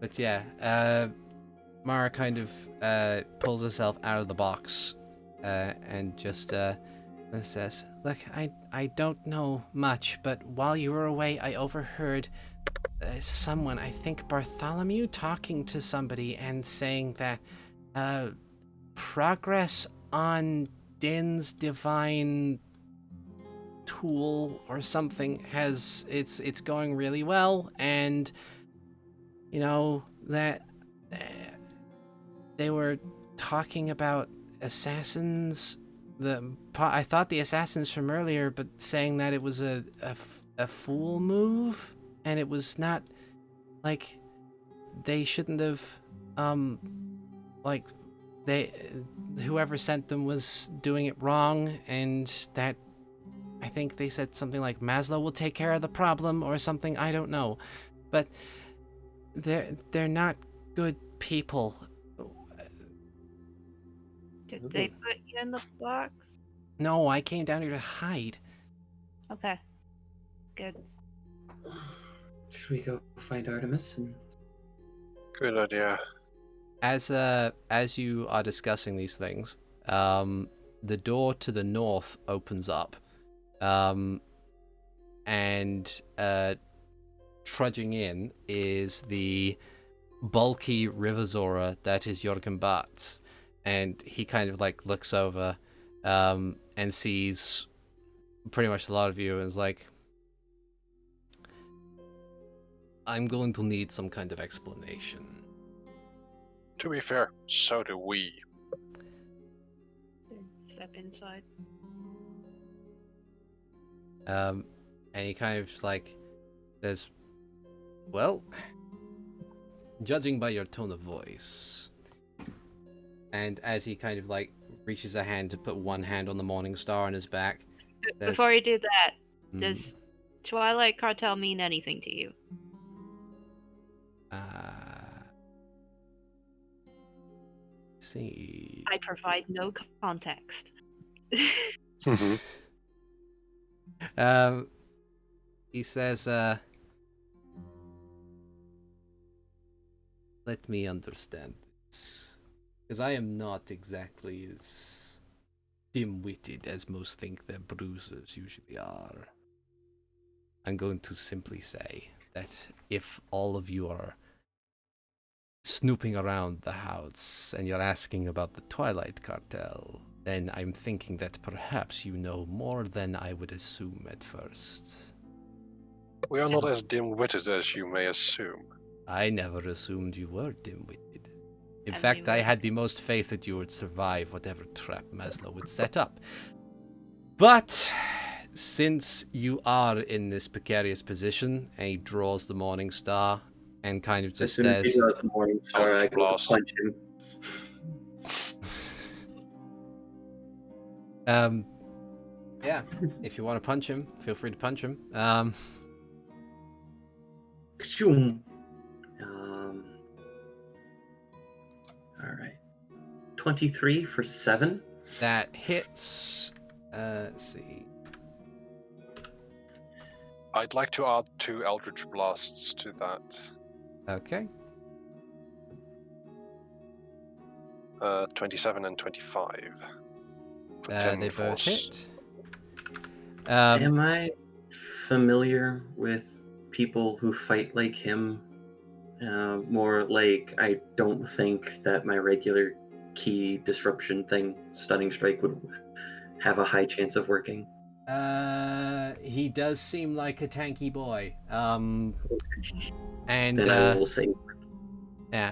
But yeah, Mara kind of pulls herself out of the box and just says, "Look, I don't know much, but while you were away, I overheard someone, I think Bartholomew, talking to somebody and saying that progress on Din's divine tool or something it's going really well, and you know that they were talking about assassins. I thought the assassins from earlier, but saying that it was a fool move, and it was not like they shouldn't have like whoever sent them was doing it wrong, and that I think they said something like Maslow will take care of the problem or something. I don't know, but they're not good people. Did they put you in the box? No, I came down here to hide. Okay. Good. Should we go find Artemis? And Good idea. As you are discussing these things, the door to the north opens up, and trudging in is the bulky Rivazora that is Jorgen Batz, and he kind of like looks over and sees pretty much a lot of you and is like, I'm going to need some kind of explanation. To be fair, so do we. Step inside. And he kind of just like says, well, judging by your tone of voice. And as he kind of like reaches a hand to put one hand on the Morning Star on his back. Before you do that, Mm, does Twilight Cartel mean anything to you? see. I provide no context. He says, let me understand this, because I am not exactly as dim-witted as most think their bruisers usually are. I'm going to simply say that if all of you are snooping around the house and you're asking about the Twilight Cartel, then I'm thinking that perhaps you know more than I would assume at first. We are not as dim-witted as you may assume. I never assumed you were dim-witted. In And fact, we I were. had the most faith that you would survive whatever trap Maslow would set up. But since you are in this precarious position, and he draws the Morning Star and kind of as just soon as he stares. does the Morning Star, I go to Blast. punch him. Yeah, if you want to punch him, feel free to punch him. Pshoom. All right. 23 for 7. That hits. Let's see. I'd like to add 2 Eldritch Blasts to that. Okay. 27 and 25. For 10 They both force. hit. Am I familiar with people who fight like him? More like, I don't think that my regular key disruption thing, Stunning Strike, would have a high chance of working. He does seem like a tanky boy. And Then I will say, yeah,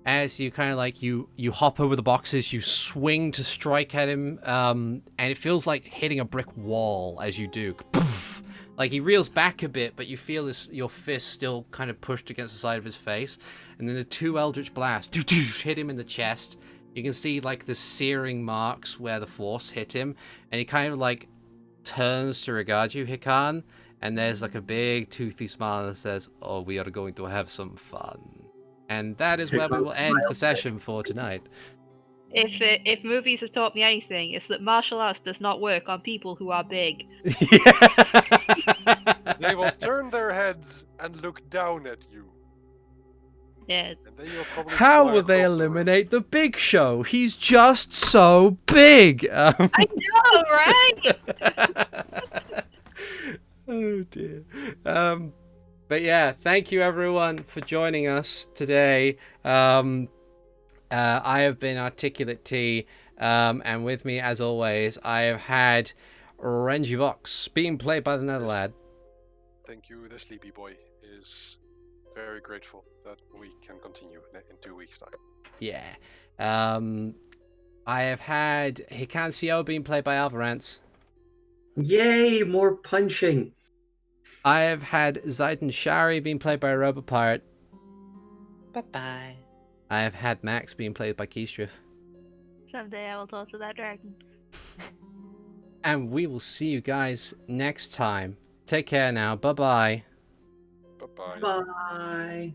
as you kind of like you hop over the boxes, you swing to strike at him, and it feels like hitting a brick wall as you do. Poof! Like he reels back a bit, but you feel your fist still kind of pushed against the side of his face, and then the 2 Eldritch Blasts hit him in the chest. You can see like the searing marks where the force hit him, and he kind of like turns to regard you, Hikan, and there's like a big toothy smile that says, "Oh, we are going to have some fun." And that is where we will end the session for tonight. If movies have taught me anything, it's that martial arts does not work on people who are big. They will turn their heads and look down at you. Yeah. And then you'll probably How fly will they across the room. eliminate the Big Show? He's just so big. I know, right? Oh dear. But yeah, thank you everyone for joining us today. I have been ArticulateT, and with me, as always, I have had Renji Vox, being played by TheNetherlad. Thank you. The sleepy boy is very grateful that we can continue in 2 weeks' time. Yeah. I have had Hikan Sio, being played by Alvarance. Yay, more punching. I have had Ziden Shari, being played by Robopirate. Bye-bye. I have had Max, being played by Keystriff. Someday I will talk to that dragon. And we will see you guys next time. Take care now. Bye-bye. Bye-bye. Bye.